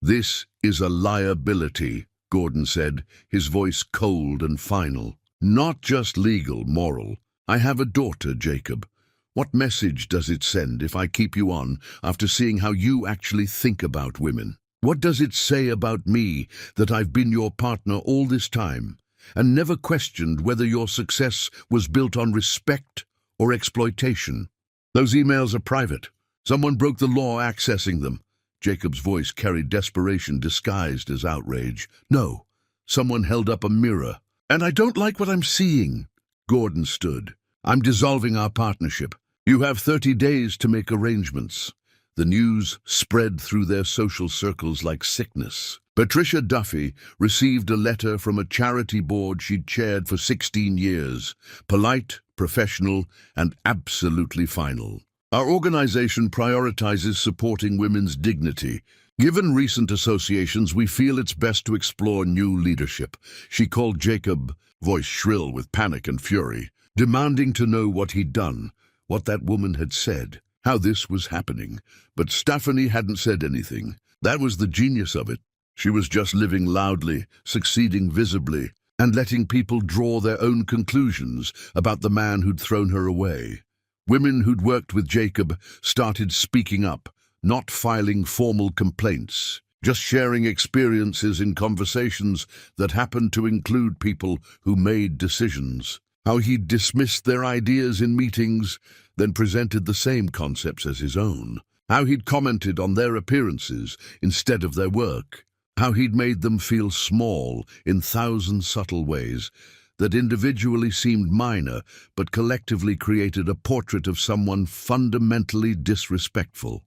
"This is a liability," Gordon said, his voice cold and final. "Not just legal, moral. I have a daughter, Jacob. What message does it send if I keep you on after seeing how you actually think about women? What does it say about me that I've been your partner all this time and never questioned whether your success was built on respect or exploitation? Those emails are private. Someone broke the law accessing them." Jacob's voice carried desperation disguised as outrage. "No, someone held up a mirror. And I don't like what I'm seeing." Gordon stood. "I'm dissolving our partnership. You have 30 days to make arrangements." The news spread through their social circles like sickness. Patricia Duffy received a letter from a charity board she'd chaired for 16 years. Polite, professional, and absolutely final. Our organization prioritizes supporting women's dignity. Given recent associations, we feel it's best to explore new leadership. She called Jacob, voice shrill with panic and fury, demanding to know what he'd done, what that woman had said, how this was happening. But Stephanie hadn't said anything. That was the genius of it. She was just living loudly, succeeding visibly, and letting people draw their own conclusions about the man who'd thrown her away. Women who'd worked with Jacob started speaking up, not filing formal complaints, just sharing experiences in conversations that happened to include people who made decisions. How he'd dismissed their ideas in meetings, then presented the same concepts as his own. How he'd commented on their appearances instead of their work. How he'd made them feel small in 1,000 subtle ways that individually seemed minor but collectively created a portrait of someone fundamentally disrespectful.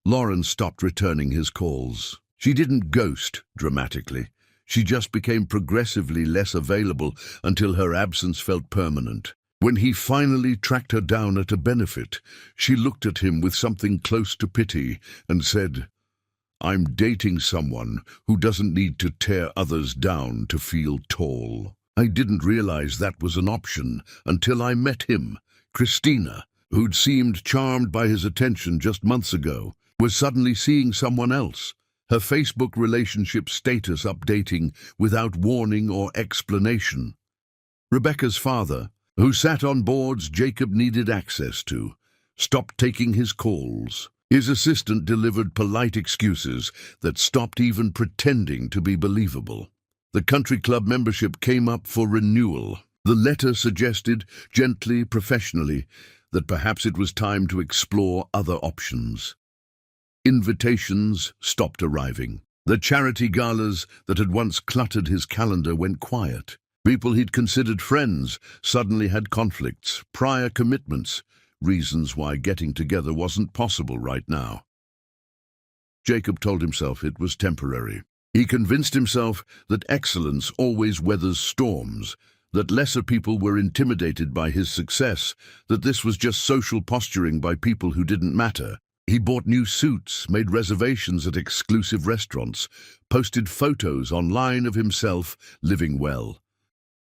Lauren stopped returning his calls. She didn't ghost dramatically. She just became progressively less available until her absence felt permanent. When he finally tracked her down at a benefit, she looked at him with something close to pity and said, "I'm dating someone who doesn't need to tear others down to feel tall." I didn't realize that was an option until I met him. Christina, who'd seemed charmed by his attention just months ago, was suddenly seeing someone else. Her Facebook relationship status updating without warning or explanation. Rebecca's father, who sat on boards Jacob needed access to, stopped taking his calls. His assistant delivered polite excuses that stopped even pretending to be believable. The country club membership came up for renewal. The letter suggested, gently, professionally, that perhaps it was time to explore other options. Invitations stopped arriving. The charity galas that had once cluttered his calendar went quiet. People he'd considered friends suddenly had conflicts, prior commitments, reasons why getting together wasn't possible right now. Jacob told himself it was temporary. He convinced himself that excellence always weathers storms, that lesser people were intimidated by his success, that this was just social posturing by people who didn't matter. He bought new suits, made reservations at exclusive restaurants, posted photos online of himself living well.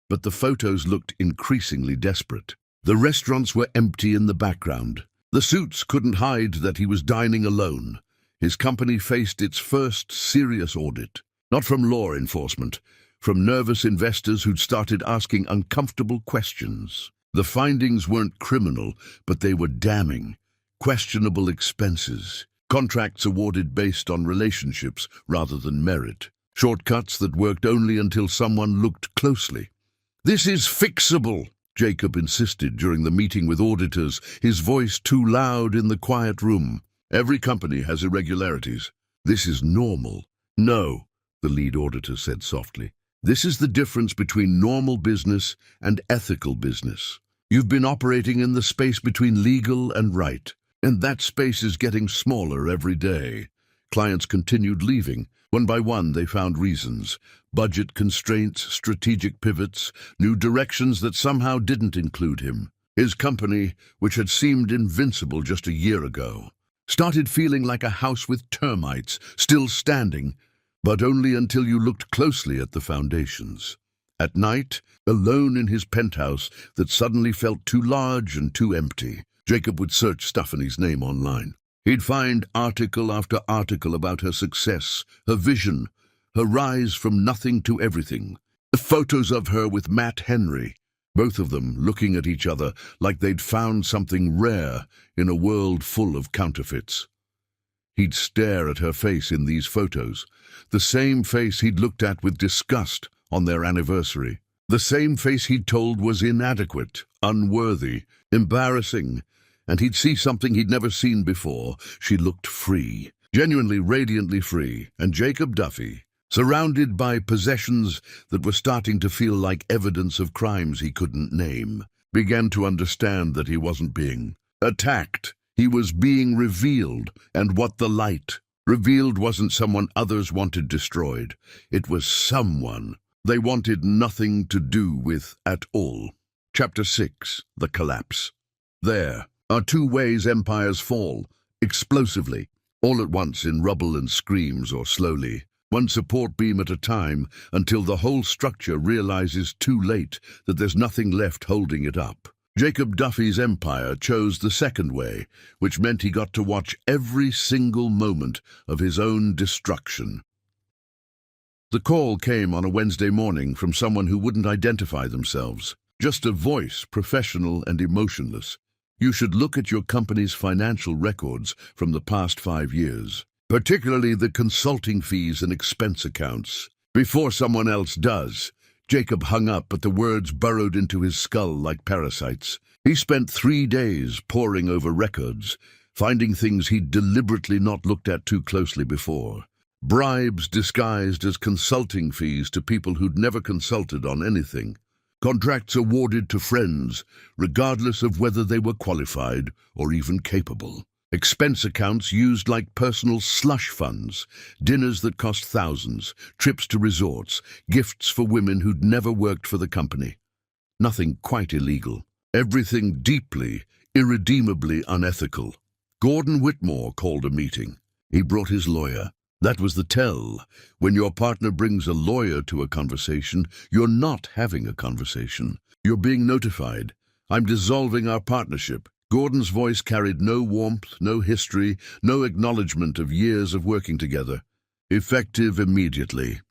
But the photos looked increasingly desperate. The restaurants were empty in the background. The suits couldn't hide that he was dining alone. His company faced its first serious audit, not from law enforcement, from nervous investors who'd started asking uncomfortable questions. The findings weren't criminal, but they were damning. Questionable expenses, contracts awarded based on relationships rather than merit, shortcuts that worked only until someone looked closely. "This is fixable," Jacob insisted during the meeting with auditors, his voice too loud in the quiet room. "Every company has irregularities. This is normal." "No," the lead auditor said softly. "This is the difference between normal business and ethical business. You've been operating in the space between legal and right, and that space is getting smaller every day." Clients continued leaving. One by one, they found reasons. Budget constraints, strategic pivots, new directions that somehow didn't include him. His company, which had seemed invincible just a year ago, started feeling like a house with termites, still standing, but only until you looked closely at the foundations. At night, alone in his penthouse that suddenly felt too large and too empty, Jacob would search Stephanie's name online. He'd find article after article about her success, her vision, her rise from nothing to everything. The photos of her with Matt Henry, both of them looking at each other like they'd found something rare in a world full of counterfeits. He'd stare at her face in these photos, the same face he'd looked at with disgust on their anniversary, the same face he'd told was inadequate, unworthy, embarrassing, and he'd see something he'd never seen before. She looked free, genuinely radiantly free, and Jacob Duffy, surrounded by possessions that were starting to feel like evidence of crimes he couldn't name, began to understand that he wasn't being attacked. He was being revealed, and what the light revealed wasn't someone others wanted destroyed. It was someone they wanted nothing to do with at all. Chapter 6. The Collapse. There, are two ways empires fall, explosively, all at once in rubble and screams, or slowly, one support beam at a time, until the whole structure realizes too late that there's nothing left holding it up. Jacob Duffy's empire chose the second way, which meant he got to watch every single moment of his own destruction. The call came on a Wednesday morning from someone who wouldn't identify themselves. Just a voice, professional and emotionless. You should look at your company's financial records from the past 5 years, particularly the consulting fees and expense accounts. Before someone else does, Jacob hung up, but the words burrowed into his skull like parasites. He spent 3 days poring over records, finding things he'd deliberately not looked at too closely before. Bribes disguised as consulting fees to people who'd never consulted on anything. Contracts awarded to friends, regardless of whether they were qualified or even capable. Expense accounts used like personal slush funds, dinners that cost thousands, trips to resorts, gifts for women who'd never worked for the company. Nothing quite illegal. Everything deeply, irredeemably unethical. Gordon Whitmore called a meeting. He brought his lawyer. That was the tell. When your partner brings a lawyer to a conversation, you're not having a conversation. You're being notified. I'm dissolving our partnership. Gordon's voice carried no warmth, no history, no acknowledgement of years of working together. Effective immediately.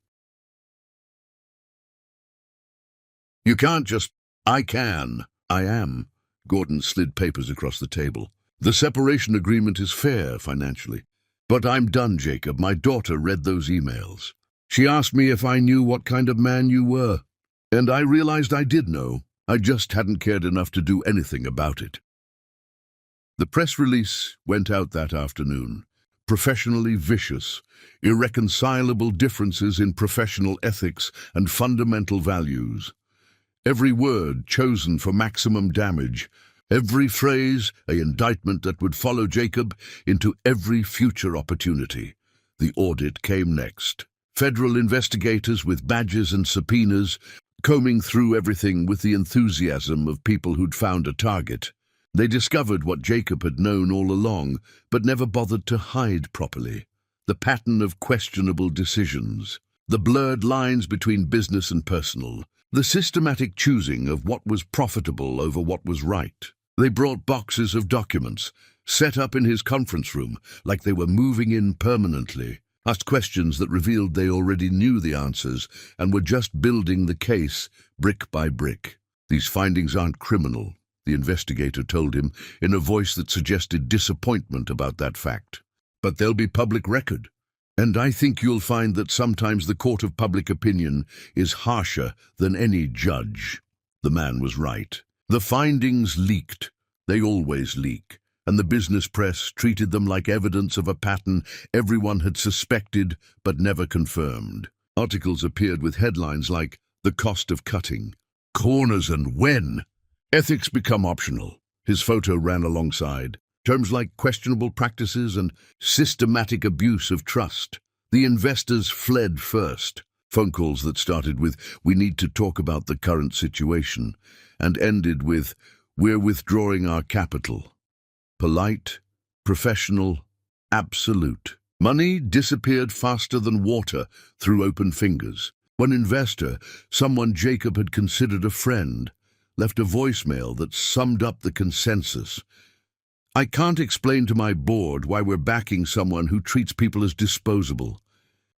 You can't just... I can. I am. Gordon slid papers across the table. The separation agreement is fair financially. But I'm done, Jacob. My daughter read those emails. She asked me if I knew what kind of man you were. And I realized I did know. I just hadn't cared enough to do anything about it. The press release went out that afternoon. Professionally vicious, irreconcilable differences in professional ethics and fundamental values. Every word chosen for maximum damage. Every phrase, an indictment that would follow Jacob into every future opportunity. The audit came next. Federal investigators with badges and subpoenas, combing through everything with the enthusiasm of people who'd found a target. They discovered what Jacob had known all along, but never bothered to hide properly. The pattern of questionable decisions. The blurred lines between business and personal. The systematic choosing of what was profitable over what was right. They brought boxes of documents, set up in his conference room like they were moving in permanently, asked questions that revealed they already knew the answers and were just building the case brick by brick. These findings aren't criminal, the investigator told him in a voice that suggested disappointment about that fact. But they'll be public record. And I think you'll find that sometimes the court of public opinion is harsher than any judge. The man was right. The findings leaked. They always leak. And the business press treated them like evidence of a pattern everyone had suspected but never confirmed. Articles appeared with headlines like, "The cost of cutting," "Corners and when," "Ethics become optional." His photo ran alongside. Terms like questionable practices and systematic abuse of trust. The investors fled first. Phone calls that started with, "We need to talk about the current situation," and ended with, "We're withdrawing our capital." Polite, professional, absolute. Money disappeared faster than water through open fingers. One investor, someone Jacob had considered a friend, left a voicemail that summed up the consensus. "I can't explain to my board why we're backing someone who treats people as disposable.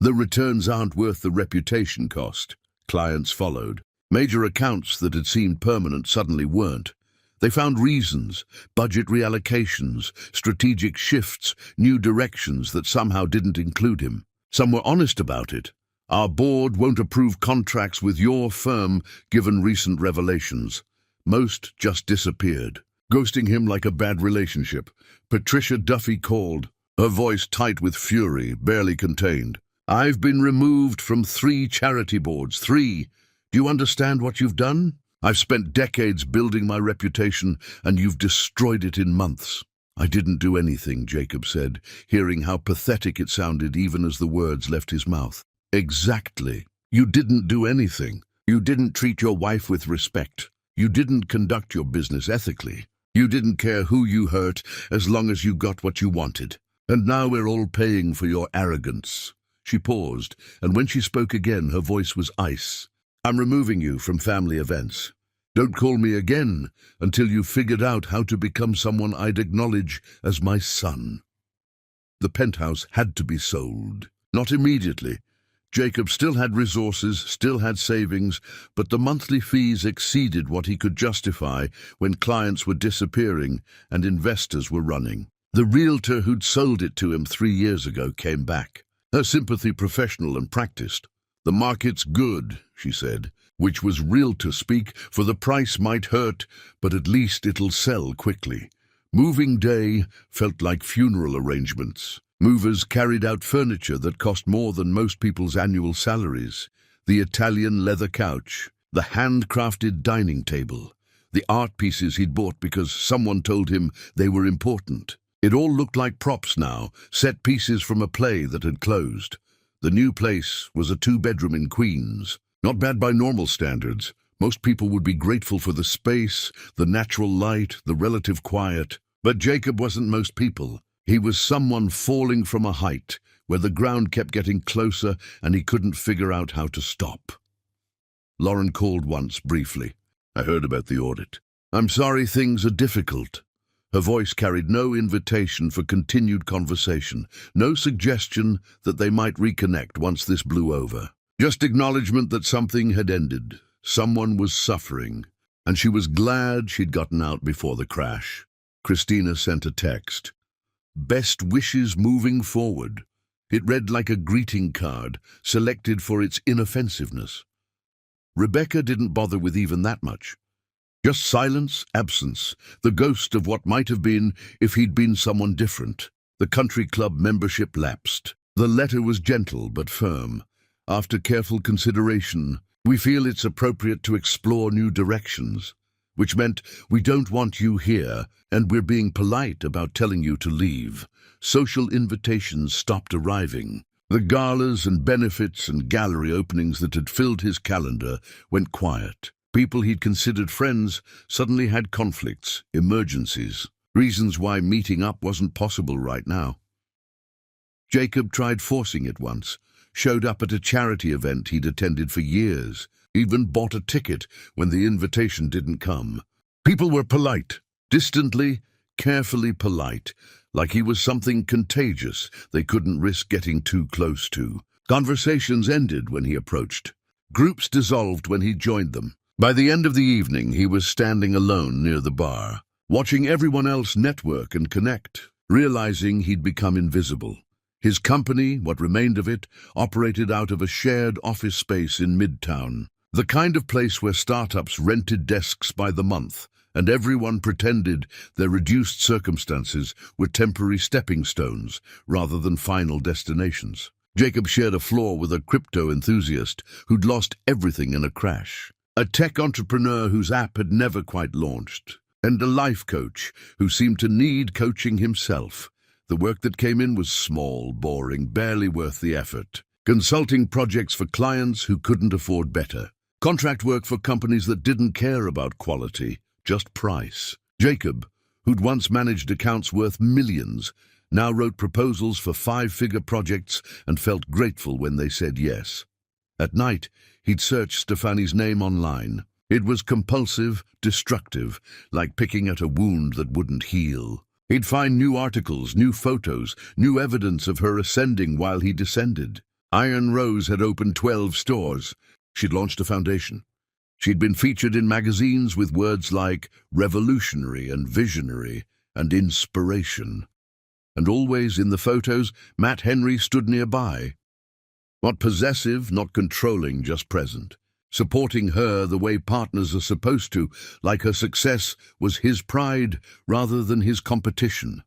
The returns aren't worth the reputation cost." Clients followed. Major accounts that had seemed permanent suddenly weren't. They found reasons, budget reallocations, strategic shifts, new directions that somehow didn't include him. Some were honest about it. "Our board won't approve contracts with your firm given recent revelations." Most just disappeared, ghosting him like a bad relationship. Patricia Duffy called, her voice tight with fury, barely contained. "I've been removed from 3 charity boards. 3. Do you understand what you've done? I've spent decades building my reputation, and you've destroyed it in months." "I didn't do anything," Jacob said, hearing how pathetic it sounded even as the words left his mouth. "Exactly. You didn't do anything. You didn't treat your wife with respect. You didn't conduct your business ethically. You didn't care who you hurt as long as you got what you wanted. And now we're all paying for your arrogance." She paused, and when she spoke again, her voice was ice. "I'm removing you from family events. Don't call me again until you've figured out how to become someone I'd acknowledge as my son." The penthouse had to be sold. Not immediately. Jacob still had resources, still had savings, but the monthly fees exceeded what he could justify when clients were disappearing and investors were running. The realtor who'd sold it to him 3 years ago came back, her sympathy professional and practiced. "The market's good," she said, which was realtor speak, for the price might hurt, but at least it'll sell quickly. Moving day felt like funeral arrangements. Movers carried out furniture that cost more than most people's annual salaries. The Italian leather couch, the handcrafted dining table, the art pieces he'd bought because someone told him they were important. It all looked like props now, set pieces from a play that had closed. The new place was a 2-bedroom in Queens. Not bad by normal standards. Most people would be grateful for the space, the natural light, the relative quiet. But Jacob wasn't most people. He was someone falling from a height where the ground kept getting closer and he couldn't figure out how to stop. Lauren called once, briefly. "I heard about the audit. I'm sorry things are difficult." Her voice carried no invitation for continued conversation, no suggestion that they might reconnect once this blew over. Just acknowledgement that something had ended. Someone was suffering, and she was glad she'd gotten out before the crash. Christina sent a text. "Best wishes moving forward." It read like a greeting card, selected for its inoffensiveness. Rebecca didn't bother with even that much. Just silence, absence, the ghost of what might have been if he'd been someone different. The country club membership lapsed. The letter was gentle but firm. "After careful consideration, we feel it's appropriate to explore new directions," which meant we don't want you here, and we're being polite about telling you to leave. Social invitations stopped arriving. The galas and benefits and gallery openings that had filled his calendar went quiet. People he'd considered friends suddenly had conflicts, emergencies, reasons why meeting up wasn't possible right now. Jacob tried forcing it once, showed up at a charity event he'd attended for years, even bought a ticket when the invitation didn't come. People were polite, distantly, carefully polite, like he was something contagious they couldn't risk getting too close to. Conversations ended when he approached. Groups dissolved when he joined them. By the end of the evening, he was standing alone near the bar, watching everyone else network and connect, realizing he'd become invisible. His company, what remained of it, operated out of a shared office space in Midtown, the kind of place where startups rented desks by the month, and everyone pretended their reduced circumstances were temporary stepping stones rather than final destinations. Jacob shared a floor with a crypto enthusiast who'd lost everything in a crash, a tech entrepreneur whose app had never quite launched, and a life coach who seemed to need coaching himself. The work that came in was small, boring, barely worth the effort. Consulting projects for clients who couldn't afford better. Contract work for companies that didn't care about quality, just price. Jacob, who'd once managed accounts worth millions, now wrote proposals for 5-figure projects and felt grateful when they said yes. At night, he'd search Stefani's name online. It was compulsive, destructive, like picking at a wound that wouldn't heal. He'd find new articles, new photos, new evidence of her ascending while he descended. Iron Rose had opened 12 stores. She'd launched a foundation. She'd been featured in magazines with words like revolutionary and visionary and inspiration. And always in the photos, Matt Henry stood nearby. Not possessive, not controlling, just present. Supporting her the way partners are supposed to, like her success was his pride rather than his competition.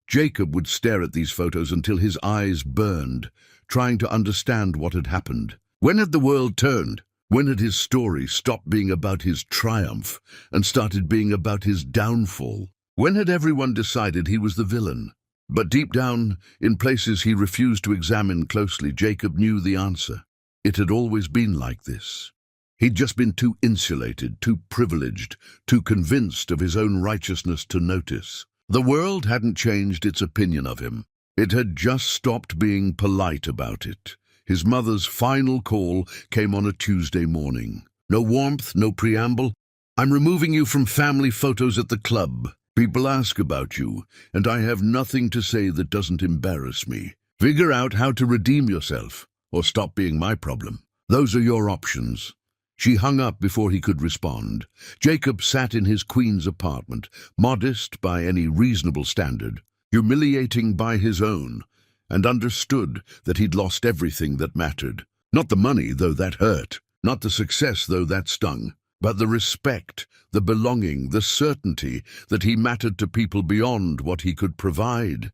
Jacob would stare at these photos until his eyes burned, trying to understand what had happened. When had the world turned? When had his story stopped being about his triumph and started being about his downfall? When had everyone decided he was the villain? But deep down, in places he refused to examine closely, Jacob knew the answer. It had always been like this. He'd just been too insulated, too privileged, too convinced of his own righteousness to notice. The world hadn't changed its opinion of him. It had just stopped being polite about it. His mother's final call came on a Tuesday morning. No warmth, no preamble. "I'm removing you from family photos at the club. People ask about you, and I have nothing to say that doesn't embarrass me. Figure out how to redeem yourself, or stop being my problem. Those are your options." She hung up before he could respond. Jacob sat in his queen's apartment, modest by any reasonable standard, humiliating by his own, and understood that he'd lost everything that mattered. Not the money, though that hurt. Not the success, though that stung. But the respect, the belonging, the certainty that he mattered to people beyond what he could provide.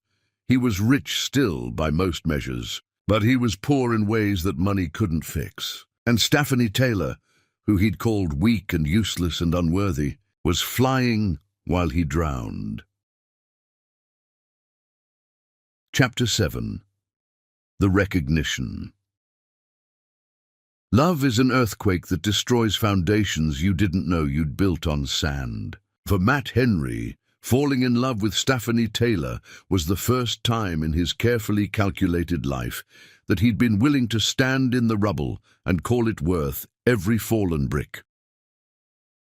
He was rich still, by most measures, but he was poor in ways that money couldn't fix. And Stephanie Taylor, who he'd called weak and useless and unworthy, was flying while he drowned. Chapter 7. The Recognition. Love is an earthquake that destroys foundations you didn't know you'd built on sand. For Matt Henry, falling in love with Stephanie Taylor was the first time in his carefully calculated life that he'd been willing to stand in the rubble and call it worth every fallen brick.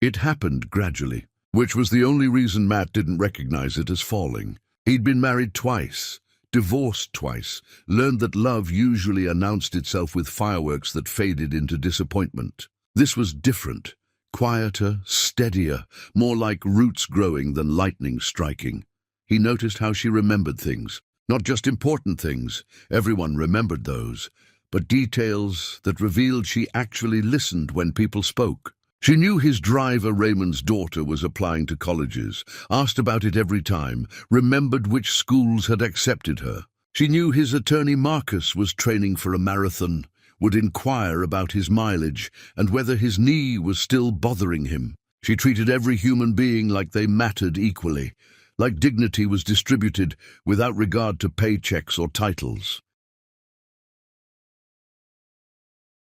It happened gradually, which was the only reason Matt didn't recognize it as falling. He'd been married twice, divorced twice, learned that love usually announced itself with fireworks that faded into disappointment. This was different, quieter, steadier, more like roots growing than lightning striking. He noticed how she remembered things, not just important things, everyone remembered those, but details that revealed she actually listened when people spoke. She knew his driver Raymond's daughter was applying to colleges, asked about it every time, remembered which schools had accepted her. She knew his attorney Marcus was training for a marathon, would inquire about his mileage and whether his knee was still bothering him. She treated every human being like they mattered equally, like dignity was distributed without regard to paychecks or titles.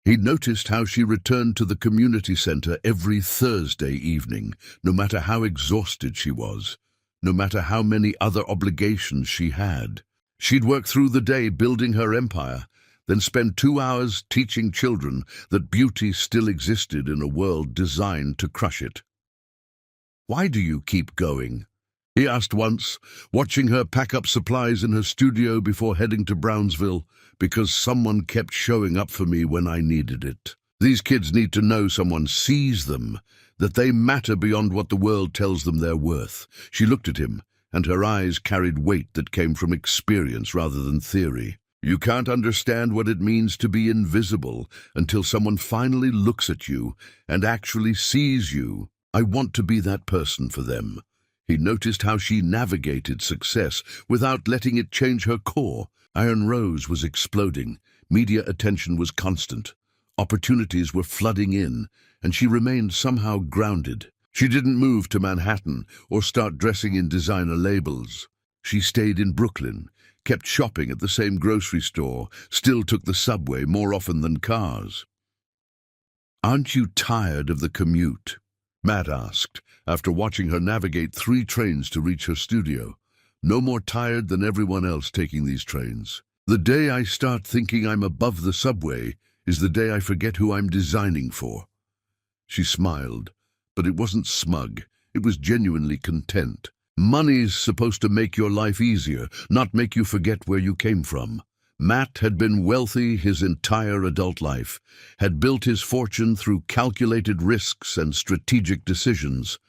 He noticed how she returned to the community center every Thursday evening, no matter how exhausted she was, no matter how many other obligations she had. She'd work through the day building her empire, then spend 2 hours teaching children that beauty still existed in a world designed to crush it. "Why do you keep going?" he asked once, watching her pack up supplies in her studio before heading to Brownsville. "Because someone kept showing up for me when I needed it. These kids need to know someone sees them, that they matter beyond what the world tells them they're worth." She looked at him, and her eyes carried weight that came from experience rather than theory. "You can't understand what it means to be invisible until someone finally looks at you and actually sees you. I want to be that person for them." He noticed how she navigated success without letting it change her core. Iron Rose was exploding, media attention was constant, opportunities were flooding in, and she remained somehow grounded. She didn't move to Manhattan or start dressing in designer labels. She stayed in Brooklyn, kept shopping at the same grocery store, still took the subway more often than cars. "Aren't you tired of the commute?" Matt asked, after watching her navigate 3 trains to reach her studio. "No more tired than everyone else taking these trains. The day I start thinking I'm above the subway is the day I forget who I'm designing for." She smiled, but it wasn't smug. It was genuinely content. Money's supposed to make your life easier, not make you forget where you came from. Matt had been wealthy his entire adult life, had built his fortune through calculated risks and strategic decisions,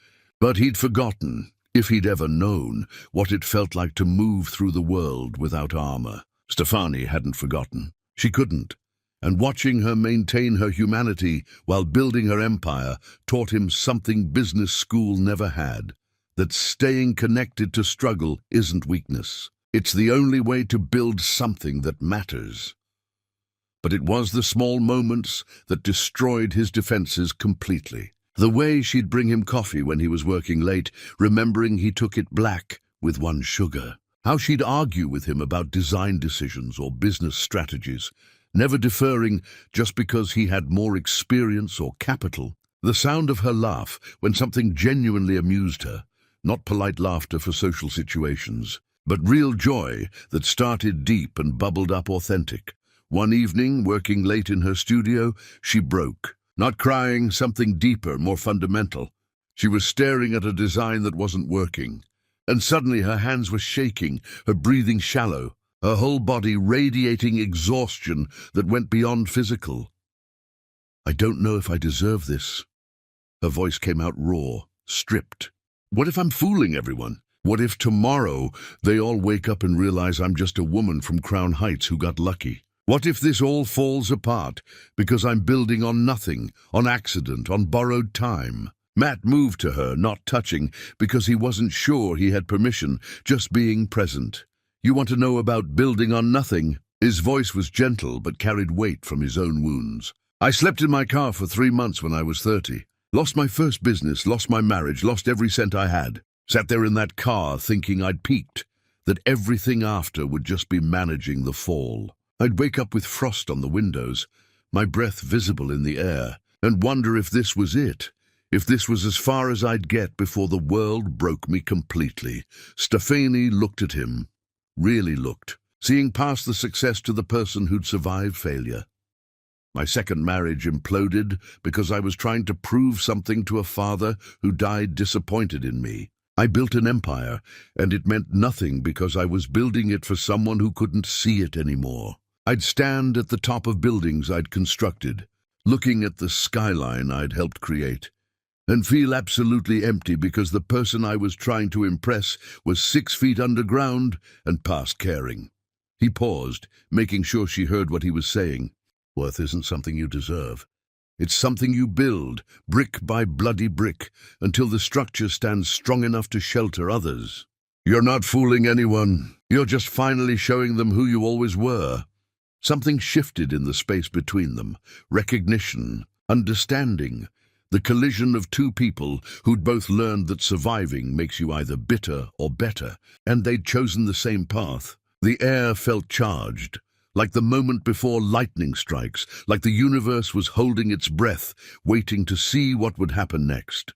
but he'd forgotten, if he'd ever known, what it felt like to move through the world without armor. Stephanie hadn't forgotten. She couldn't. And watching her maintain her humanity while building her empire taught him something business school never had, that staying connected to struggle isn't weakness. It's the only way to build something that matters. But it was the small moments that destroyed his defenses completely. The way she'd bring him coffee when he was working late, remembering he took it black with 1 sugar. How she'd argue with him about design decisions or business strategies, never deferring just because he had more experience or capital. The sound of her laugh when something genuinely amused her, not polite laughter for social situations, but real joy that started deep and bubbled up authentic. One evening, working late in her studio, she broke. Not crying, something deeper, more fundamental. She was staring at a design that wasn't working. And suddenly her hands were shaking, her breathing shallow, her whole body radiating exhaustion that went beyond physical. "I don't know if I deserve this." Her voice came out raw, stripped. "What if I'm fooling everyone? What if tomorrow they all wake up and realize I'm just a woman from Crown Heights who got lucky? What if this all falls apart because I'm building on nothing, on accident, on borrowed time?" Matt moved to her, not touching, because he wasn't sure he had permission, just being present. "You want to know about building on nothing?" His voice was gentle but carried weight from his own wounds. "I slept in my car for 3 months when I was 30. Lost my first business, lost my marriage, lost every cent I had. Sat there in that car thinking I'd peaked, that everything after would just be managing the fall. I'd wake up with frost on the windows, my breath visible in the air, and wonder if this was it, if this was as far as I'd get before the world broke me completely." Stefani looked at him, really looked, seeing past the success to the person who'd survived failure. "My second marriage imploded because I was trying to prove something to a father who died disappointed in me. I built an empire, and it meant nothing because I was building it for someone who couldn't see it anymore. I'd stand at the top of buildings I'd constructed, looking at the skyline I'd helped create, and feel absolutely empty because the person I was trying to impress was 6 feet underground and past caring." He paused, making sure she heard what he was saying. "Worth isn't something you deserve. It's something you build, brick by bloody brick, until the structure stands strong enough to shelter others. You're not fooling anyone. You're just finally showing them who you always were." Something shifted in the space between them. Recognition, understanding, the collision of two people who'd both learned that surviving makes you either bitter or better, and they'd chosen the same path. The air felt charged, like the moment before lightning strikes, like the universe was holding its breath, waiting to see what would happen next.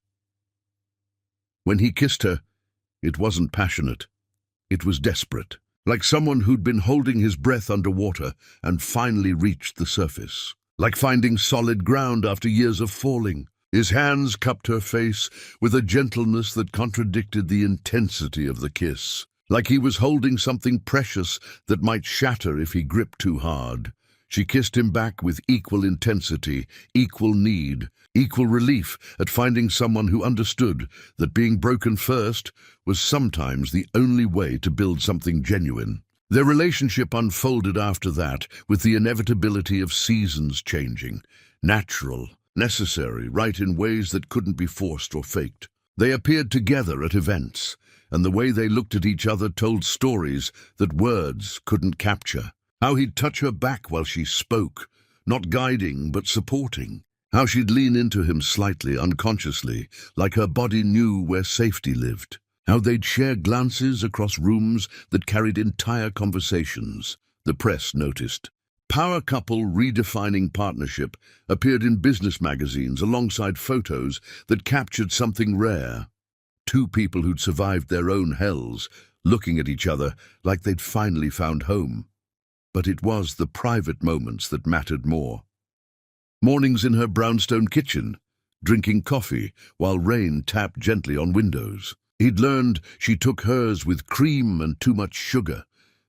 When he kissed her, it wasn't passionate. It was desperate, like someone who'd been holding his breath underwater and finally reached the surface, like finding solid ground after years of falling. His hands cupped her face with a gentleness that contradicted the intensity of the kiss, like he was holding something precious that might shatter if he gripped too hard. She kissed him back with equal intensity, equal need, equal relief at finding someone who understood that being broken first was sometimes the only way to build something genuine. Their relationship unfolded after that with the inevitability of seasons changing, natural, necessary, right in ways that couldn't be forced or faked. They appeared together at events, and the way they looked at each other told stories that words couldn't capture. How he'd touch her back while she spoke, not guiding but supporting. How she'd lean into him slightly, unconsciously, like her body knew where safety lived. How they'd share glances across rooms that carried entire conversations. The press noticed. Power couple redefining partnership appeared in business magazines alongside photos that captured something rare. Two people who'd survived their own hells, looking at each other like they'd finally found home. But it was the private moments that mattered more. Mornings in her brownstone kitchen, drinking coffee while rain tapped gently on windows. He'd learned she took hers with cream and too much sugar,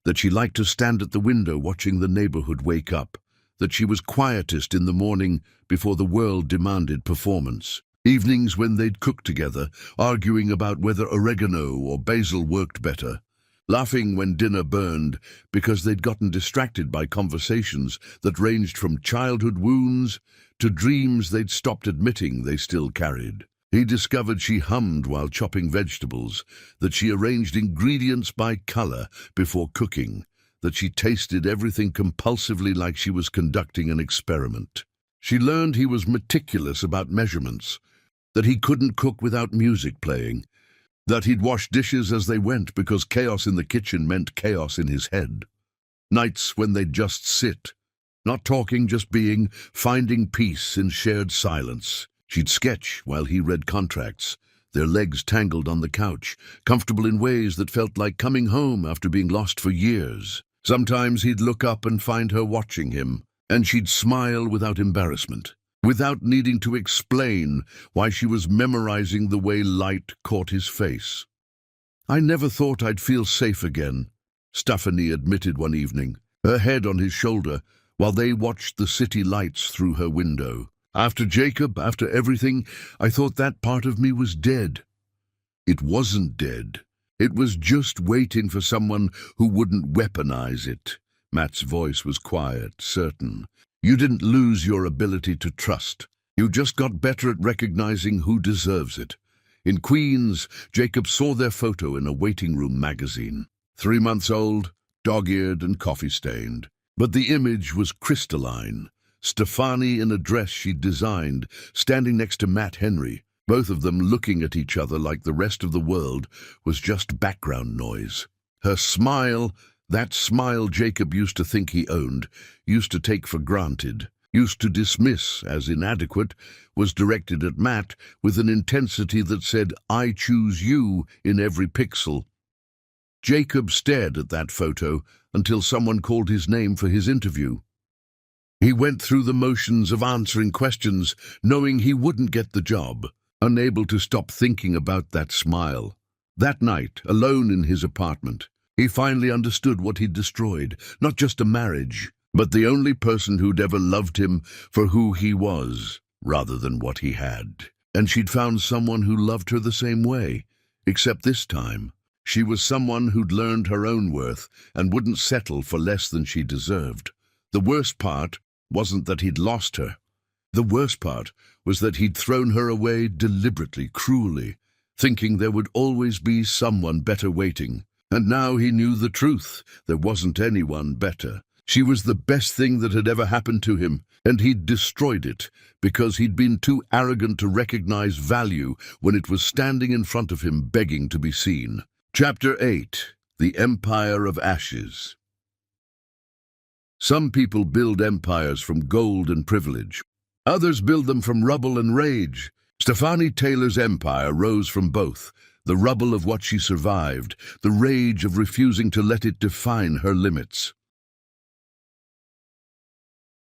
that she liked to stand at the window watching the neighborhood wake up, that she was quietest in the morning before the world demanded performance. Evenings when they'd cook together, arguing about whether oregano or basil worked better, laughing when dinner burned because they'd gotten distracted by conversations that ranged from childhood wounds to dreams they'd stopped admitting they still carried. He discovered she hummed while chopping vegetables, that she arranged ingredients by color before cooking, that she tasted everything compulsively like she was conducting an experiment. She learned he was meticulous about measurements, that he couldn't cook without music playing, that he'd wash dishes as they went because chaos in the kitchen meant chaos in his head. Nights when they'd just sit, Not talking, just being, finding peace in shared silence. She'd sketch while he read contracts, their legs tangled on the couch, comfortable in ways that felt like coming home after being lost for years. Sometimes he'd look up and find her watching him, and she'd smile without embarrassment, without needing to explain why she was memorizing the way light caught his face. "I never thought I'd feel safe again," Stephanie admitted one evening, her head on his shoulder, while they watched the city lights through her window. "After Jacob, after everything, I thought that part of me was dead." It wasn't dead. It was just waiting for someone who wouldn't weaponize it. Matt's voice was quiet, certain. "You didn't lose your ability to trust. You just got better at recognizing who deserves it." In Queens, Jacob saw their photo in a waiting room magazine. 3 months old, dog-eared and coffee-stained. But the image was crystalline. Stephanie in a dress she'd designed, standing next to Matt Henry, both of them looking at each other like the rest of the world was just background noise. Her smile, that smile Jacob used to think he owned, used to take for granted, used to dismiss as inadequate, was directed at Matt with an intensity that said, "I choose you" in every pixel. Jacob stared at that photo until someone called his name for his interview. He went through the motions of answering questions, knowing he wouldn't get the job, unable to stop thinking about that smile. That night, alone in his apartment, he finally understood what he'd destroyed, not just a marriage, but the only person who'd ever loved him for who he was, rather than what he had. And she'd found someone who loved her the same way, except this time she was someone who'd learned her own worth and wouldn't settle for less than she deserved. The worst part wasn't that he'd lost her. The worst part was that he'd thrown her away deliberately, cruelly, thinking there would always be someone better waiting. And now he knew the truth. There wasn't anyone better. She was the best thing that had ever happened to him, and he'd destroyed it because he'd been too arrogant to recognize value when it was standing in front of him begging to be seen. Chapter 8. The Empire of Ashes. Some people build empires from gold and privilege. Others build them from rubble and rage. Stephanie Taylor's empire rose from both, the rubble of what she survived, the rage of refusing to let it define her limits.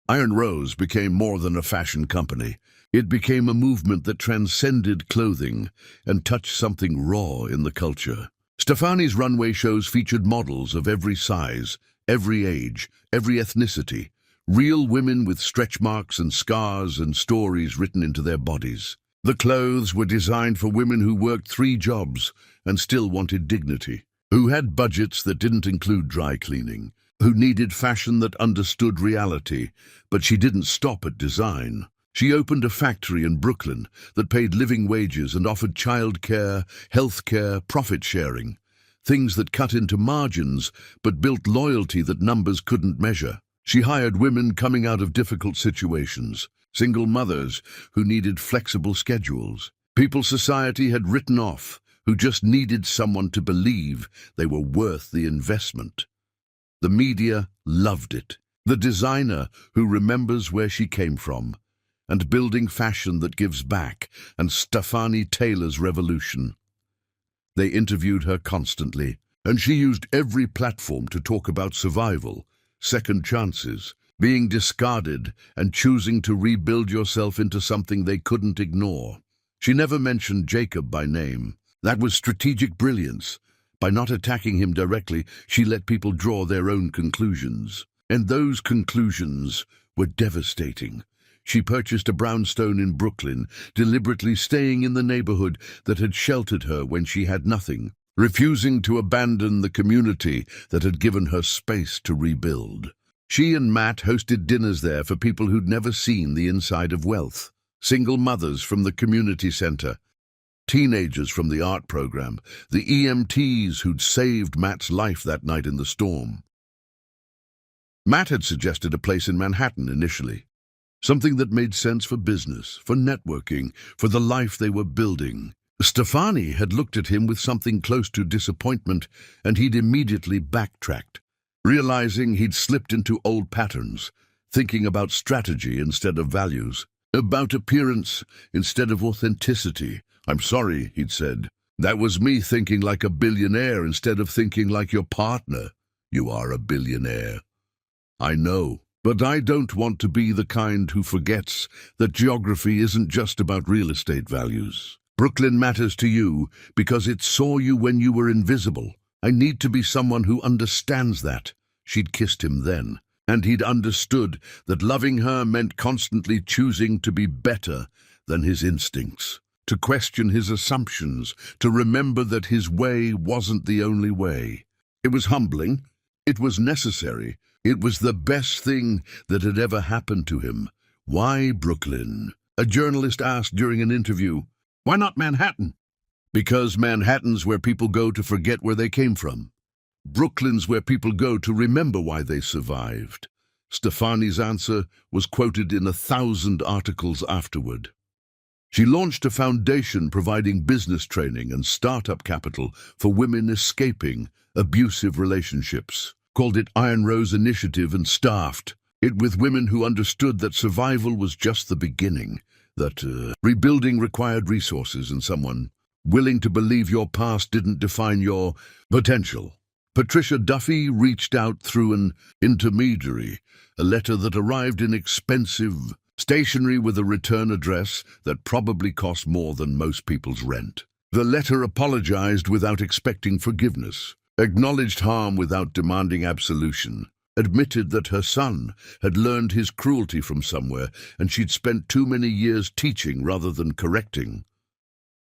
Iron Rose became more than a fashion company. It became a movement that transcended clothing and touched something raw in the culture. Stephanie's runway shows featured models of every size, every age, every ethnicity, real women with stretch marks and scars and stories written into their bodies. The clothes were designed for women who worked 3 jobs and still wanted dignity, who had budgets that didn't include dry cleaning, who needed fashion that understood reality, but she didn't stop at design. She opened a factory in Brooklyn that paid living wages and offered childcare, healthcare, profit sharing, things that cut into margins but built loyalty that numbers couldn't measure. She hired women coming out of difficult situations, single mothers who needed flexible schedules, people society had written off, who just needed someone to believe they were worth the investment. The media loved it. The designer who remembers where she came from, and building fashion that gives back, and Stephanie Taylor's revolution. They interviewed her constantly, and she used every platform to talk about survival, second chances, being discarded, and choosing to rebuild yourself into something they couldn't ignore. She never mentioned Jacob by name. That was strategic brilliance. By not attacking him directly, she let people draw their own conclusions. And those conclusions were devastating. She purchased a brownstone in Brooklyn, deliberately staying in the neighborhood that had sheltered her when she had nothing, refusing to abandon the community that had given her space to rebuild. She and Matt hosted dinners there for people who'd never seen the inside of wealth. Single mothers from the community center, teenagers from the art program, the EMTs who'd saved Matt's life that night in the storm. Matt had suggested a place in Manhattan initially. Something that made sense for business, for networking, for the life they were building. Stephanie had looked at him with something close to disappointment, and he'd immediately backtracked, realizing he'd slipped into old patterns, thinking about strategy instead of values, about appearance instead of authenticity. "I'm sorry," he'd said. "That was me thinking like a billionaire instead of thinking like your partner. You are a billionaire." "I know, but I don't want to be the kind who forgets that geography isn't just about real estate values. Brooklyn matters to you because it saw you when you were invisible. I need to be someone who understands that." She'd kissed him then, and he'd understood that loving her meant constantly choosing to be better than his instincts, to question his assumptions, to remember that his way wasn't the only way. It was humbling. It was necessary. It was the best thing that had ever happened to him. "Why Brooklyn?" a journalist asked during an interview. "Why not Manhattan?" "Because Manhattan's where people go to forget where they came from. Brooklyn's where people go to remember why they survived." Stefani's answer was quoted in 1,000 articles afterward. She launched a foundation providing business training and startup capital for women escaping abusive relationships, called it Iron Rose Initiative, and staffed it with women who understood that survival was just the beginning, that rebuilding required resources and someone willing to believe your past didn't define your potential. Patricia Duffy reached out through an intermediary, a letter that arrived in expensive stationery with a return address that probably cost more than most people's rent. The letter apologized without expecting forgiveness, acknowledged harm without demanding absolution, admitted that her son had learned his cruelty from somewhere and she'd spent too many years teaching rather than correcting.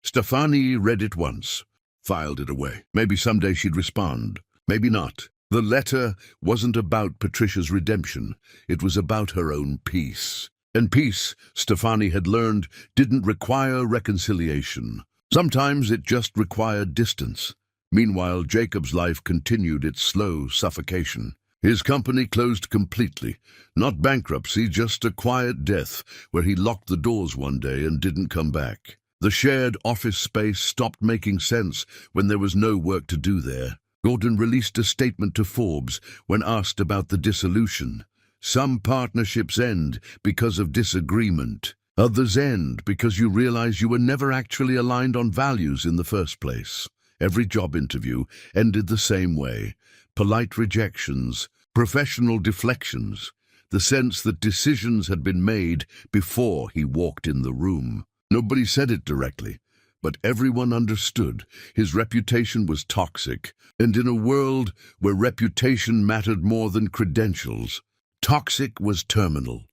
Stefani read it once, filed it away. Maybe someday she'd respond. Maybe not. The letter wasn't about Patricia's redemption. It was about her own peace. And peace, Stefani had learned, didn't require reconciliation. Sometimes it just required distance. Meanwhile, Jacob's life continued its slow suffocation. His company closed completely. Not bankruptcy, just a quiet death, where he locked the doors one day and didn't come back. The shared office space stopped making sense when there was no work to do there. Gordon released a statement to Forbes when asked about the dissolution. "Some partnerships end because of disagreement. Others end because you realize you were never actually aligned on values in the first place." Every job interview ended the same way. Polite rejections, professional deflections, the sense that decisions had been made before he walked in the room. Nobody said it directly, but everyone understood. His reputation was toxic, and in a world where reputation mattered more than credentials, toxic was terminal.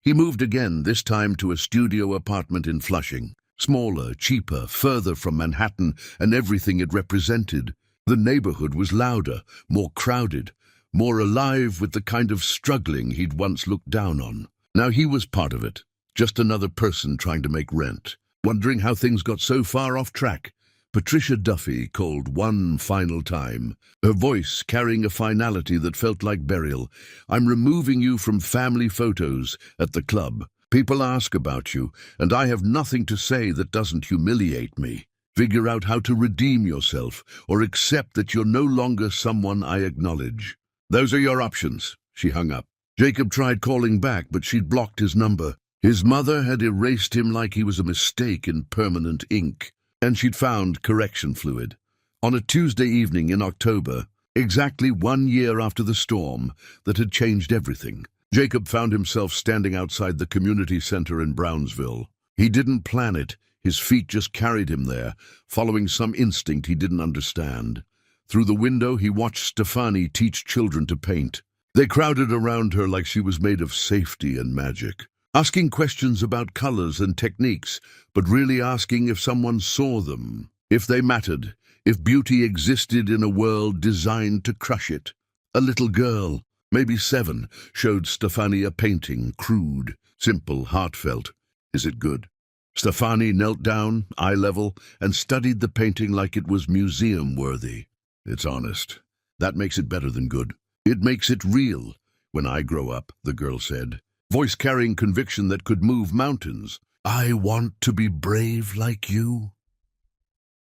He moved again, this time to a studio apartment in Flushing. Smaller, cheaper, further from Manhattan and everything it represented. The neighborhood was louder, more crowded, more alive with the kind of struggling he'd once looked down on. Now he was part of it, just another person trying to make rent. Wondering how things got so far off track, Patricia Duffy called one final time, her voice carrying a finality that felt like burial. "I'm removing you from family photos at the club. People ask about you, and I have nothing to say that doesn't humiliate me. Figure out how to redeem yourself, or accept that you're no longer someone I acknowledge." "Those are your options." She hung up. Jacob tried calling back, but she'd blocked his number. His mother had erased him like he was a mistake in permanent ink, and she'd found correction fluid. On a Tuesday evening in October, exactly 1 year after the storm that had changed everything, Jacob found himself standing outside the community center in Brownsville. He didn't plan it. His feet just carried him there, following some instinct he didn't understand. Through the window, he watched Stefani teach children to paint. They crowded around her like she was made of safety and magic, asking questions about colors and techniques, but really asking if someone saw them, if they mattered, if beauty existed in a world designed to crush it. A little girl, maybe 7, showed Stefani a painting, crude, simple, heartfelt. "Is it good?" Stefani knelt down, eye level, and studied the painting like it was museum-worthy. "It's honest. That makes it better than good. It makes it real." "When I grow up," the girl said, voice carrying conviction that could move mountains, "I want to be brave like you."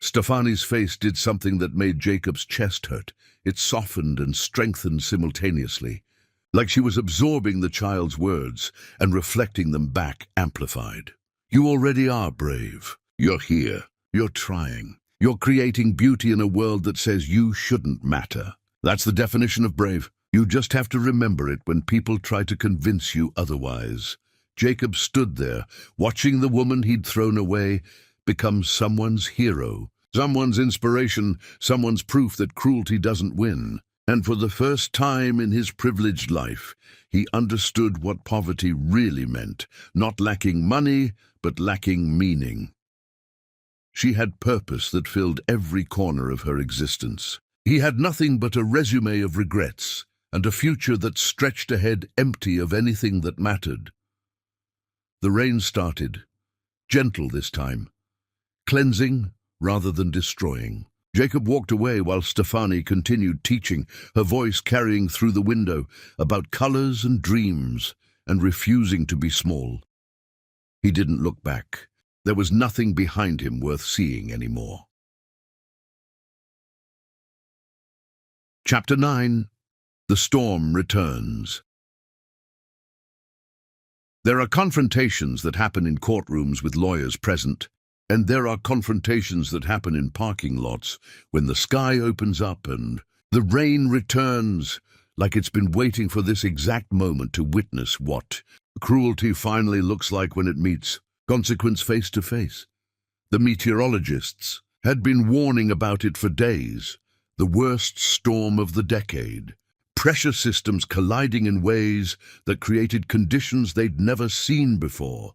Stefani's face did something that made Jacob's chest hurt. It softened and strengthened simultaneously. like she was absorbing the child's words and reflecting them back amplified. You already are brave. You're here. You're trying. You're creating beauty in a world that says you shouldn't matter. That's the definition of brave. You just have to remember it when people try to convince you otherwise. Jacob stood there, watching the woman he'd thrown away become someone's hero, someone's inspiration, someone's proof that cruelty doesn't win. And for the first time in his privileged life, he understood what poverty really meant, not lacking money, but lacking meaning. She had purpose that filled every corner of her existence. He had nothing but a resume of regrets and a future that stretched ahead empty of anything that mattered. The rain started, gentle this time, cleansing rather than destroying. Jacob walked away while Stefani continued teaching, her voice carrying through the window about colors and dreams and refusing to be small. He didn't look back. There was nothing behind him worth seeing anymore. Chapter 9. The Storm Returns. There are confrontations that happen in courtrooms with lawyers present, and there are confrontations that happen in parking lots when the sky opens up and the rain returns, like it's been waiting for this exact moment to witness what cruelty finally looks like when it meets consequence face to face. The meteorologists had been warning about it for days, the worst storm of the decade. Pressure systems colliding in ways that created conditions they'd never seen before.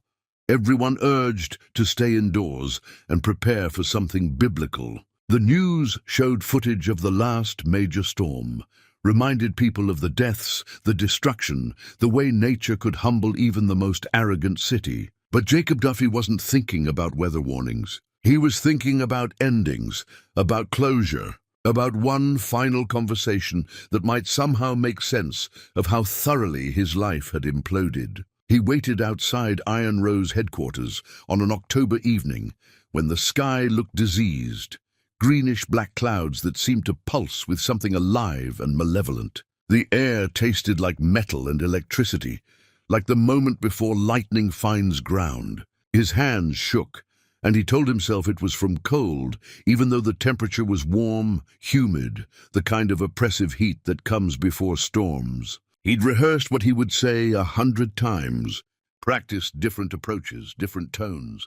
Everyone urged to stay indoors and prepare for something biblical. The news showed footage of the last major storm, reminded people of the deaths, the destruction, the way nature could humble even the most arrogant city. But Jacob Duffy wasn't thinking about weather warnings. He was thinking about endings, about closure, about one final conversation that might somehow make sense of how thoroughly his life had imploded. He waited outside Iron Rose headquarters on an October evening when the sky looked diseased, greenish-black clouds that seemed to pulse with something alive and malevolent. The air tasted like metal and electricity, like the moment before lightning finds ground. His hands shook, and he told himself it was from cold, even though the temperature was warm, humid, the kind of oppressive heat that comes before storms. He'd rehearsed what he would say 100 times, practiced different approaches, different tones,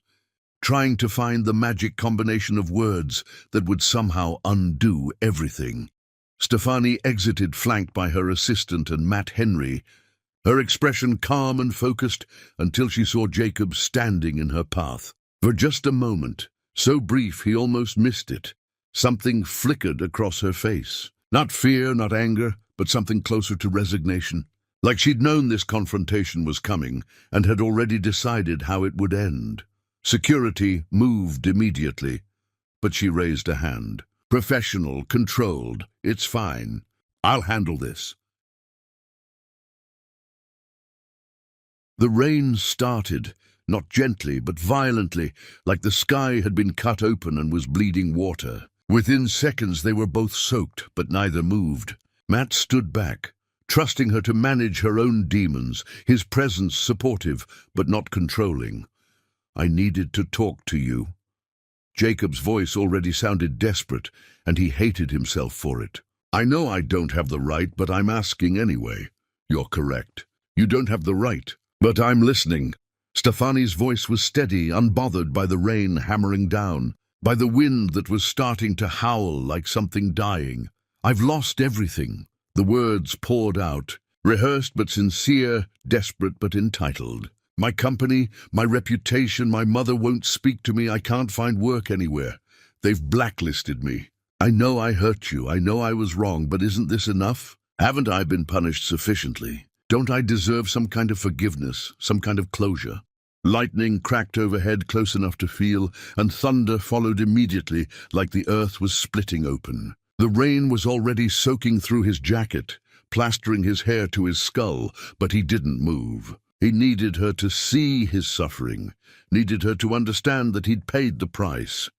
trying to find the magic combination of words that would somehow undo everything. Stefani exited, flanked by her assistant and Matt Henry, her expression calm and focused until she saw Jacob standing in her path. For just a moment, so brief he almost missed it, something flickered across her face. Not fear, not anger, but something closer to resignation. Like she'd known this confrontation was coming and had already decided how it would end. Security moved immediately, but she raised a hand. Professional, controlled, it's fine. I'll handle this. The rain started, not gently but violently, like the sky had been cut open and was bleeding water. Within seconds they were both soaked, but neither moved. Matt stood back, trusting her to manage her own demons, his presence supportive but not controlling. I needed to talk to you. Jacob's voice already sounded desperate, and he hated himself for it. I know I don't have the right, but I'm asking anyway. You're correct. You don't have the right, but I'm listening. Stefani's voice was steady, unbothered by the rain hammering down, by the wind that was starting to howl like something dying. I've lost everything. The words poured out, rehearsed but sincere, desperate but entitled. My company, my reputation, my mother won't speak to me. I can't find work anywhere. They've blacklisted me. I know I hurt you. I know I was wrong, but isn't this enough? Haven't I been punished sufficiently? Don't I deserve some kind of forgiveness, some kind of closure? Lightning cracked overhead close enough to feel, and thunder followed immediately, like the earth was splitting open. The rain was already soaking through his jacket, plastering his hair to his skull, but he didn't move. He needed her to see his suffering, needed her to understand that he'd paid the price.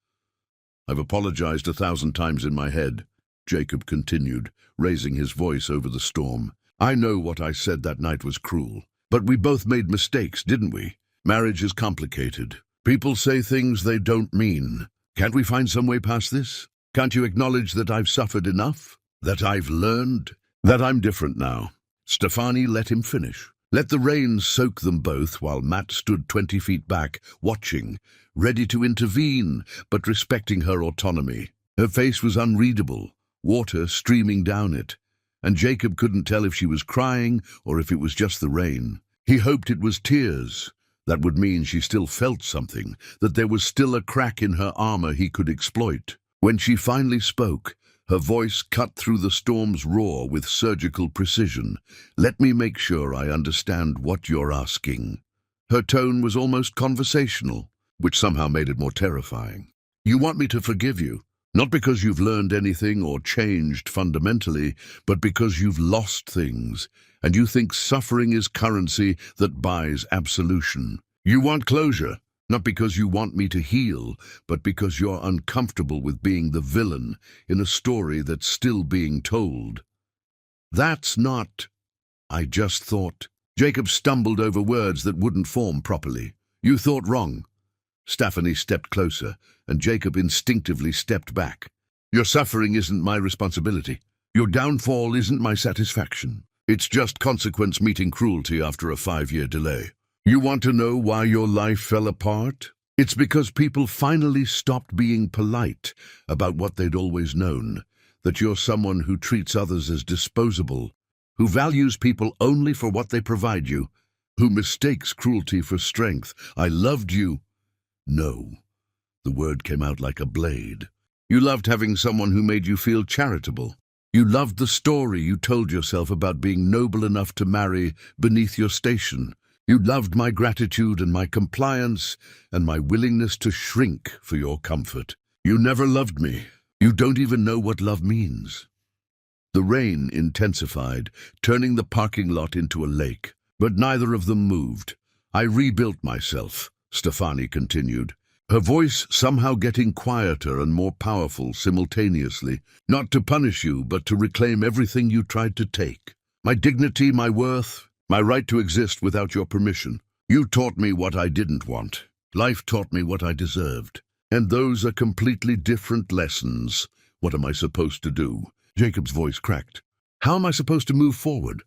I've apologized 1,000 times in my head, Jacob continued, raising his voice over the storm. I know what I said that night was cruel, but we both made mistakes, didn't we? Marriage is complicated. People say things they don't mean. Can't we find some way past this? Can't you acknowledge that I've suffered enough? That I've learned? That I'm different now? Stefani let him finish. Let the rain soak them both while Matt stood 20 feet back, watching, ready to intervene, but respecting her autonomy. Her face was unreadable, water streaming down it, and Jacob couldn't tell if she was crying or if it was just the rain. He hoped it was tears. That would mean she still felt something, that there was still a crack in her armor he could exploit. When she finally spoke, her voice cut through the storm's roar with surgical precision. "Let me make sure I understand what you're asking." Her tone was almost conversational, which somehow made it more terrifying. "You want me to forgive you, not because you've learned anything or changed fundamentally, but because you've lost things, and you think suffering is currency that buys absolution. You want closure, not because you want me to heal, but because you're uncomfortable with being the villain in a story that's still being told." "That's not—" "I just thought—" Jacob stumbled over words that wouldn't form properly. "You thought wrong." Stephanie stepped closer, and Jacob instinctively stepped back. "Your suffering isn't my responsibility. Your downfall isn't my satisfaction. It's just consequence meeting cruelty after a 5-year delay. You want to know why your life fell apart? It's because people finally stopped being polite about what they'd always known, that you're someone who treats others as disposable, who values people only for what they provide you, who mistakes cruelty for strength. I loved you." "No." The word came out like a blade. "You loved having someone who made you feel charitable. You loved the story you told yourself about being noble enough to marry beneath your station. You loved my gratitude and my compliance and my willingness to shrink for your comfort. You never loved me. You don't even know what love means." The rain intensified, turning the parking lot into a lake, but neither of them moved. "I rebuilt myself," Stefani continued, her voice somehow getting quieter and more powerful simultaneously, "not to punish you, but to reclaim everything you tried to take. My dignity, my worth, my right to exist without your permission. You taught me what I didn't want. Life taught me what I deserved. And those are completely different lessons. What am I supposed to do?" Jacob's voice cracked. "How am I supposed to move forward?"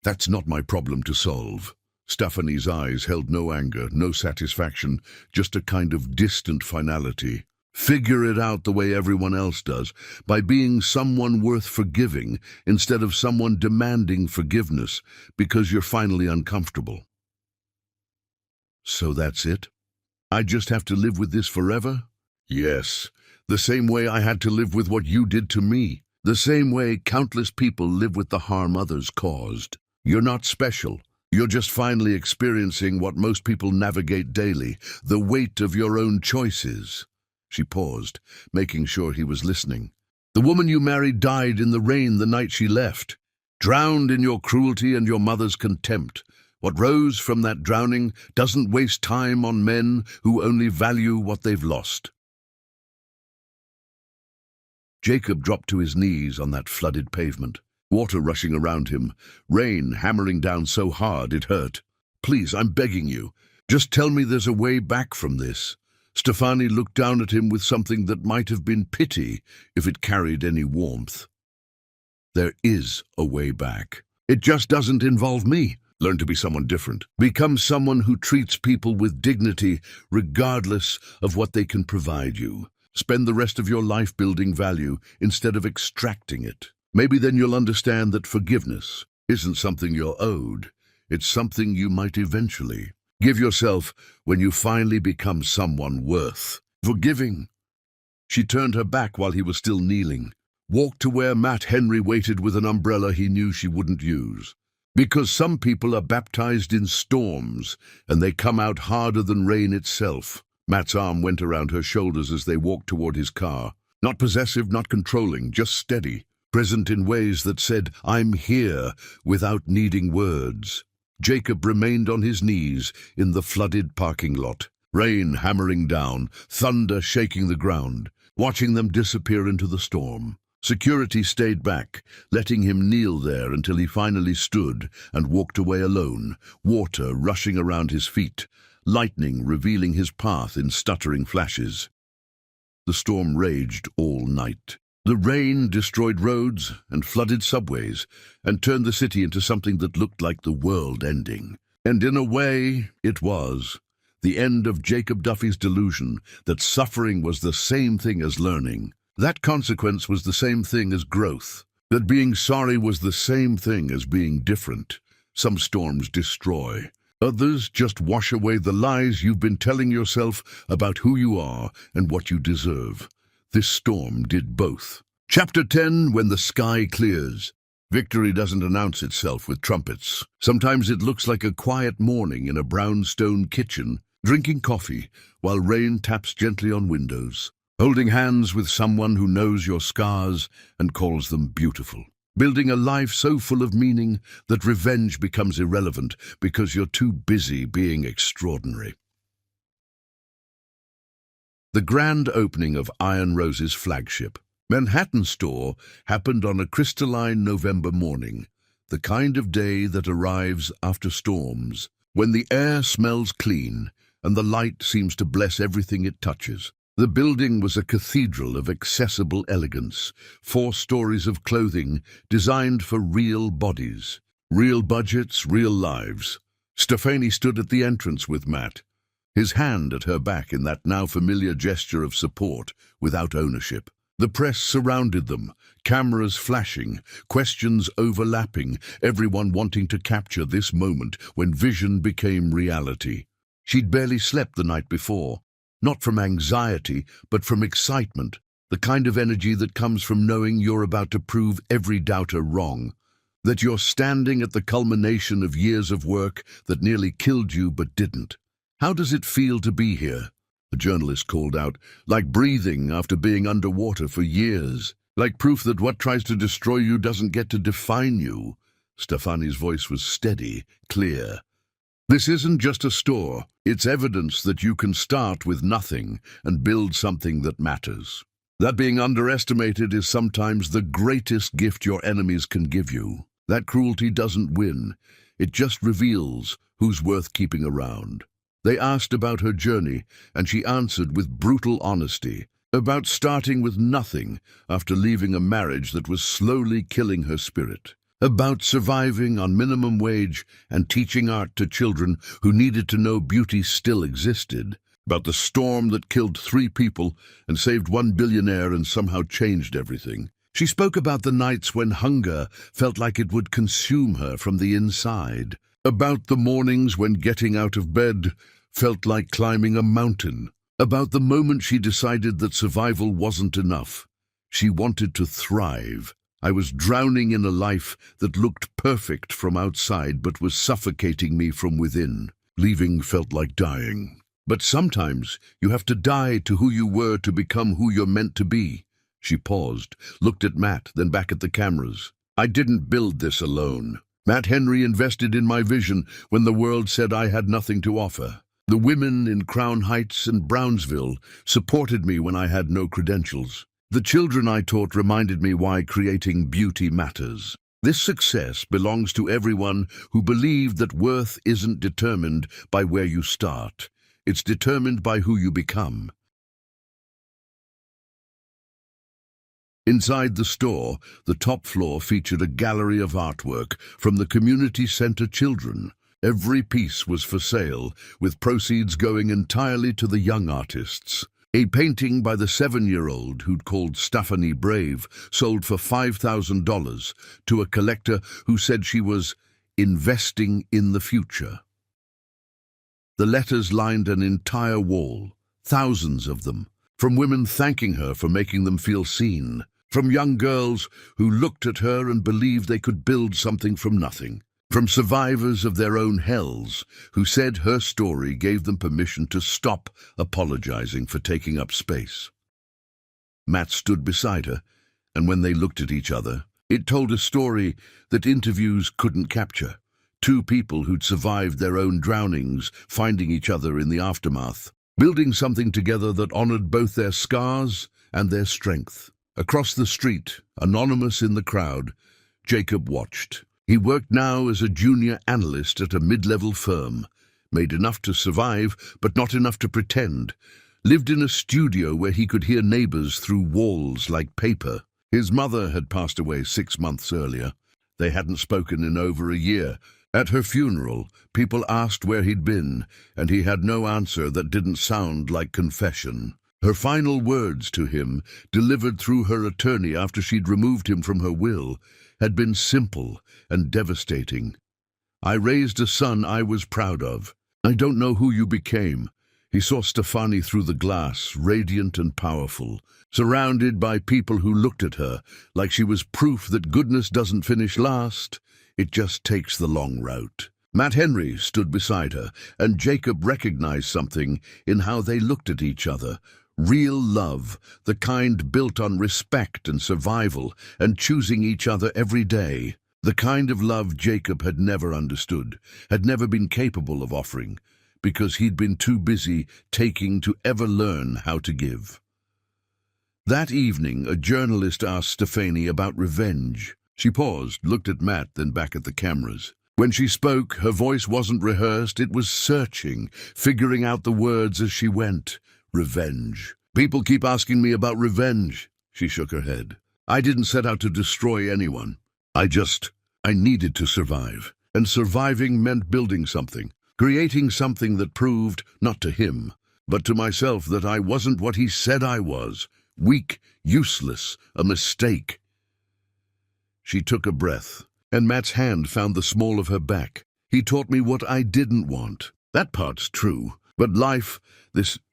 "That's not my problem to solve." Stephanie's eyes held no anger, no satisfaction, just a kind of distant finality. "Figure it out the way everyone else does, by being someone worth forgiving instead of someone demanding forgiveness because you're finally uncomfortable." "So that's it? I just have to live with this forever?" "Yes, the same way I had to live with what you did to me. The same way countless people live with the harm others caused. You're not special. You're just finally experiencing what most people navigate daily, the weight of your own choices." She paused, making sure he was listening. "The woman you married died in the rain the night she left, drowned in your cruelty and your mother's contempt. What rose from that drowning doesn't waste time on men who only value what they've lost." Jacob dropped to his knees on that flooded pavement, water rushing around him, rain hammering down so hard it hurt. "Please, I'm begging you, just tell me there's a way back from this." Stefani looked down at him with something that might have been pity if it carried any warmth. "There is a way back. It just doesn't involve me. Learn to be someone different. Become someone who treats people with dignity regardless of what they can provide you. Spend the rest of your life building value instead of extracting it. Maybe then you'll understand that forgiveness isn't something you're owed. It's something you might eventually give yourself when you finally become someone worth forgiving." She turned her back while he was still kneeling, walked to where Matt Henry waited with an umbrella he knew she wouldn't use. Because some people are baptized in storms, and they come out harder than rain itself. Matt's arm went around her shoulders as they walked toward his car. Not possessive, not controlling, just steady, present in ways that said, "I'm here," without needing words. Jacob remained on his knees in the flooded parking lot, rain hammering down, thunder shaking the ground, watching them disappear into the storm. Security stayed back, letting him kneel there until he finally stood and walked away alone, water rushing around his feet, lightning revealing his path in stuttering flashes. The storm raged all night. The rain destroyed roads and flooded subways and turned the city into something that looked like the world ending. And in a way, it was. The end of Jacob Duffy's delusion that suffering was the same thing as learning. That consequence was the same thing as growth. That being sorry was the same thing as being different. Some storms destroy. Others just wash away the lies you've been telling yourself about who you are and what you deserve. This storm did both. Chapter 10, When the Sky Clears. Victory doesn't announce itself with trumpets. Sometimes it looks like a quiet morning in a brownstone kitchen, drinking coffee while rain taps gently on windows, holding hands with someone who knows your scars and calls them beautiful. Building a life so full of meaning that revenge becomes irrelevant because you're too busy being extraordinary. The grand opening of Iron Rose's flagship, Manhattan store, happened on a crystalline November morning, the kind of day that arrives after storms, when the air smells clean and the light seems to bless everything it touches. The building was a cathedral of accessible elegance, 4 stories of clothing designed for real bodies, real budgets, real lives. Stefani stood at the entrance with Matt, his hand at her back in that now familiar gesture of support without ownership. The press surrounded them, cameras flashing, questions overlapping, everyone wanting to capture this moment when vision became reality. She'd barely slept the night before, not from anxiety, but from excitement, the kind of energy that comes from knowing you're about to prove every doubter wrong, that you're standing at the culmination of years of work that nearly killed you but didn't. How does it feel to be here? The journalist called out, like breathing after being underwater for years, like proof that what tries to destroy you doesn't get to define you. Stefani's voice was steady, clear. This isn't just a store, it's evidence that you can start with nothing and build something that matters. That being underestimated is sometimes the greatest gift your enemies can give you. That cruelty doesn't win, it just reveals who's worth keeping around. They asked about her journey, and she answered with brutal honesty, about starting with nothing after leaving a marriage that was slowly killing her spirit, about surviving on minimum wage and teaching art to children who needed to know beauty still existed, about the storm that killed 3 people and saved 1 billionaire and somehow changed everything. She spoke about the nights when hunger felt like it would consume her from the inside, about the mornings when getting out of bed felt like climbing a mountain, about the moment she decided that survival wasn't enough. She wanted to thrive. I was drowning in a life that looked perfect from outside but was suffocating me from within. Leaving felt like dying. But sometimes you have to die to who you were to become who you're meant to be. She paused, looked at Matt, then back at the cameras. I didn't build this alone. Matt Henry invested in my vision when the world said I had nothing to offer. The women in Crown Heights and Brownsville supported me when I had no credentials. The children I taught reminded me why creating beauty matters. This success belongs to everyone who believed that worth isn't determined by where you start. It's determined by who you become. Inside the store, the top floor featured a gallery of artwork from the community center children. Every piece was for sale, with proceeds going entirely to the young artists. A painting by the 7-year-old who'd called Stephanie brave sold for $5,000 to a collector who said she was investing in the future. The letters lined an entire wall, thousands of them, from women thanking her for making them feel seen, from young girls who looked at her and believed they could build something from nothing, from survivors of their own hells who said her story gave them permission to stop apologizing for taking up space. Matt stood beside her, and when they looked at each other, it told a story that interviews couldn't capture. 2 people who'd survived their own drownings, finding each other in the aftermath, building something together that honored both their scars and their strength. Across the street, anonymous in the crowd, Jacob watched. He worked now as a junior analyst at a mid-level firm, made enough to survive, but not enough to pretend, lived in a studio where he could hear neighbors through walls like paper. His mother had passed away 6 months earlier. They hadn't spoken in over a year. At her funeral, people asked where he'd been, and he had no answer that didn't sound like confession. Her final words to him, delivered through her attorney after she'd removed him from her will, had been simple and devastating. "I raised a son I was proud of. I don't know who you became." He saw Stefani through the glass, radiant and powerful, surrounded by people who looked at her like she was proof that goodness doesn't finish last, it just takes the long route. Matt Henry stood beside her, and Jacob recognized something in how they looked at each other. Real love, the kind built on respect and survival and choosing each other every day. The kind of love Jacob had never understood, had never been capable of offering, because he'd been too busy taking to ever learn how to give. That evening, a journalist asked Stefani about revenge. She paused, looked at Matt, then back at the cameras. When she spoke, her voice wasn't rehearsed, it was searching, figuring out the words as she went. Revenge. "People keep asking me about revenge." She shook her head. "I didn't set out to destroy anyone. I needed to survive. And surviving meant building something. Creating something that proved, not to him, but to myself, that I wasn't what he said I was. Weak, useless, a mistake." She took a breath, and Matt's hand found the small of her back. "He taught me what I didn't want." That part's true. But life,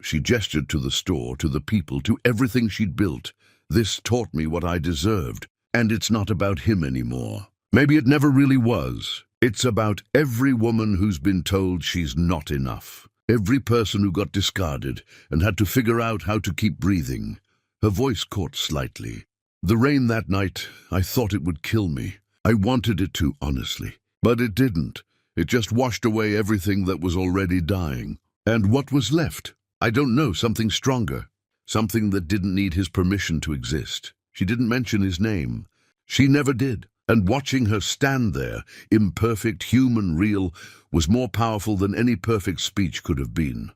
she gestured to the store, to the people, to everything she'd built. "This taught me what I deserved. And it's not about him anymore. Maybe it never really was. It's about every woman who's been told she's not enough. Every person who got discarded and had to figure out how to keep breathing." Her voice caught slightly. "The rain that night, I thought it would kill me. I wanted it to, honestly. But it didn't. It just washed away everything that was already dying. And what was left? I don't know, something stronger. Something that didn't need his permission to exist." She didn't mention his name. She never did. And watching her stand there, imperfect, human, real, was more powerful than any perfect speech could have been.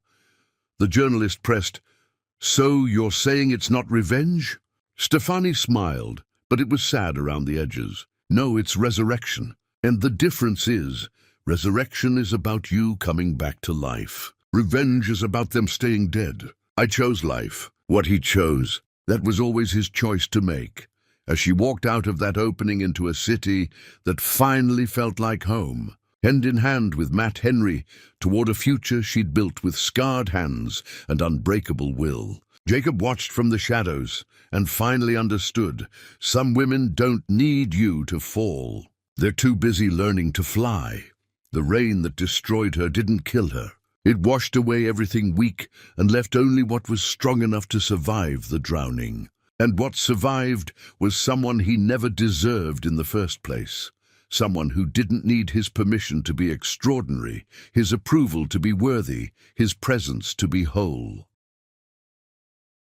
The journalist pressed, "So you're saying it's not revenge?" Stefani smiled, but it was sad around the edges. "No, it's resurrection. And the difference is, resurrection is about you coming back to life. Revenge is about them staying dead. I chose life. What he chose. That was always his choice to make." As she walked out of that opening into a city that finally felt like home, hand in hand with Matt Henry, toward a future she'd built with scarred hands and unbreakable will, Jacob watched from the shadows and finally understood. Some women don't need you to fall. They're too busy learning to fly. The rain that destroyed her didn't kill her. It washed away everything weak and left only what was strong enough to survive the drowning. And what survived was someone he never deserved in the first place. Someone who didn't need his permission to be extraordinary, his approval to be worthy, his presence to be whole.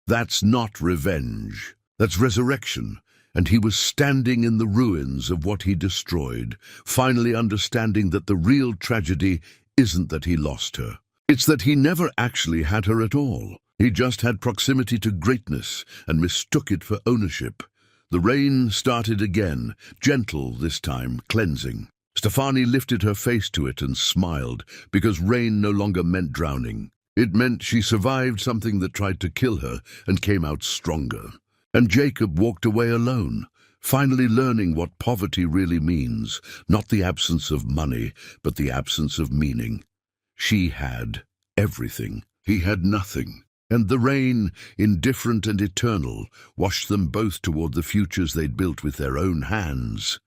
That's not revenge. That's resurrection. And he was standing in the ruins of what he destroyed, finally understanding that the real tragedy isn't that he lost her. It's that he never actually had her at all. He just had proximity to greatness and mistook it for ownership. The rain started again, gentle this time, cleansing. Stefani lifted her face to it and smiled, because rain no longer meant drowning. It meant she survived something that tried to kill her and came out stronger. And Jacob walked away alone, finally learning what poverty really means, not the absence of money, but the absence of meaning. She had everything. He had nothing. And the rain, indifferent and eternal, washed them both toward the futures they'd built with their own hands.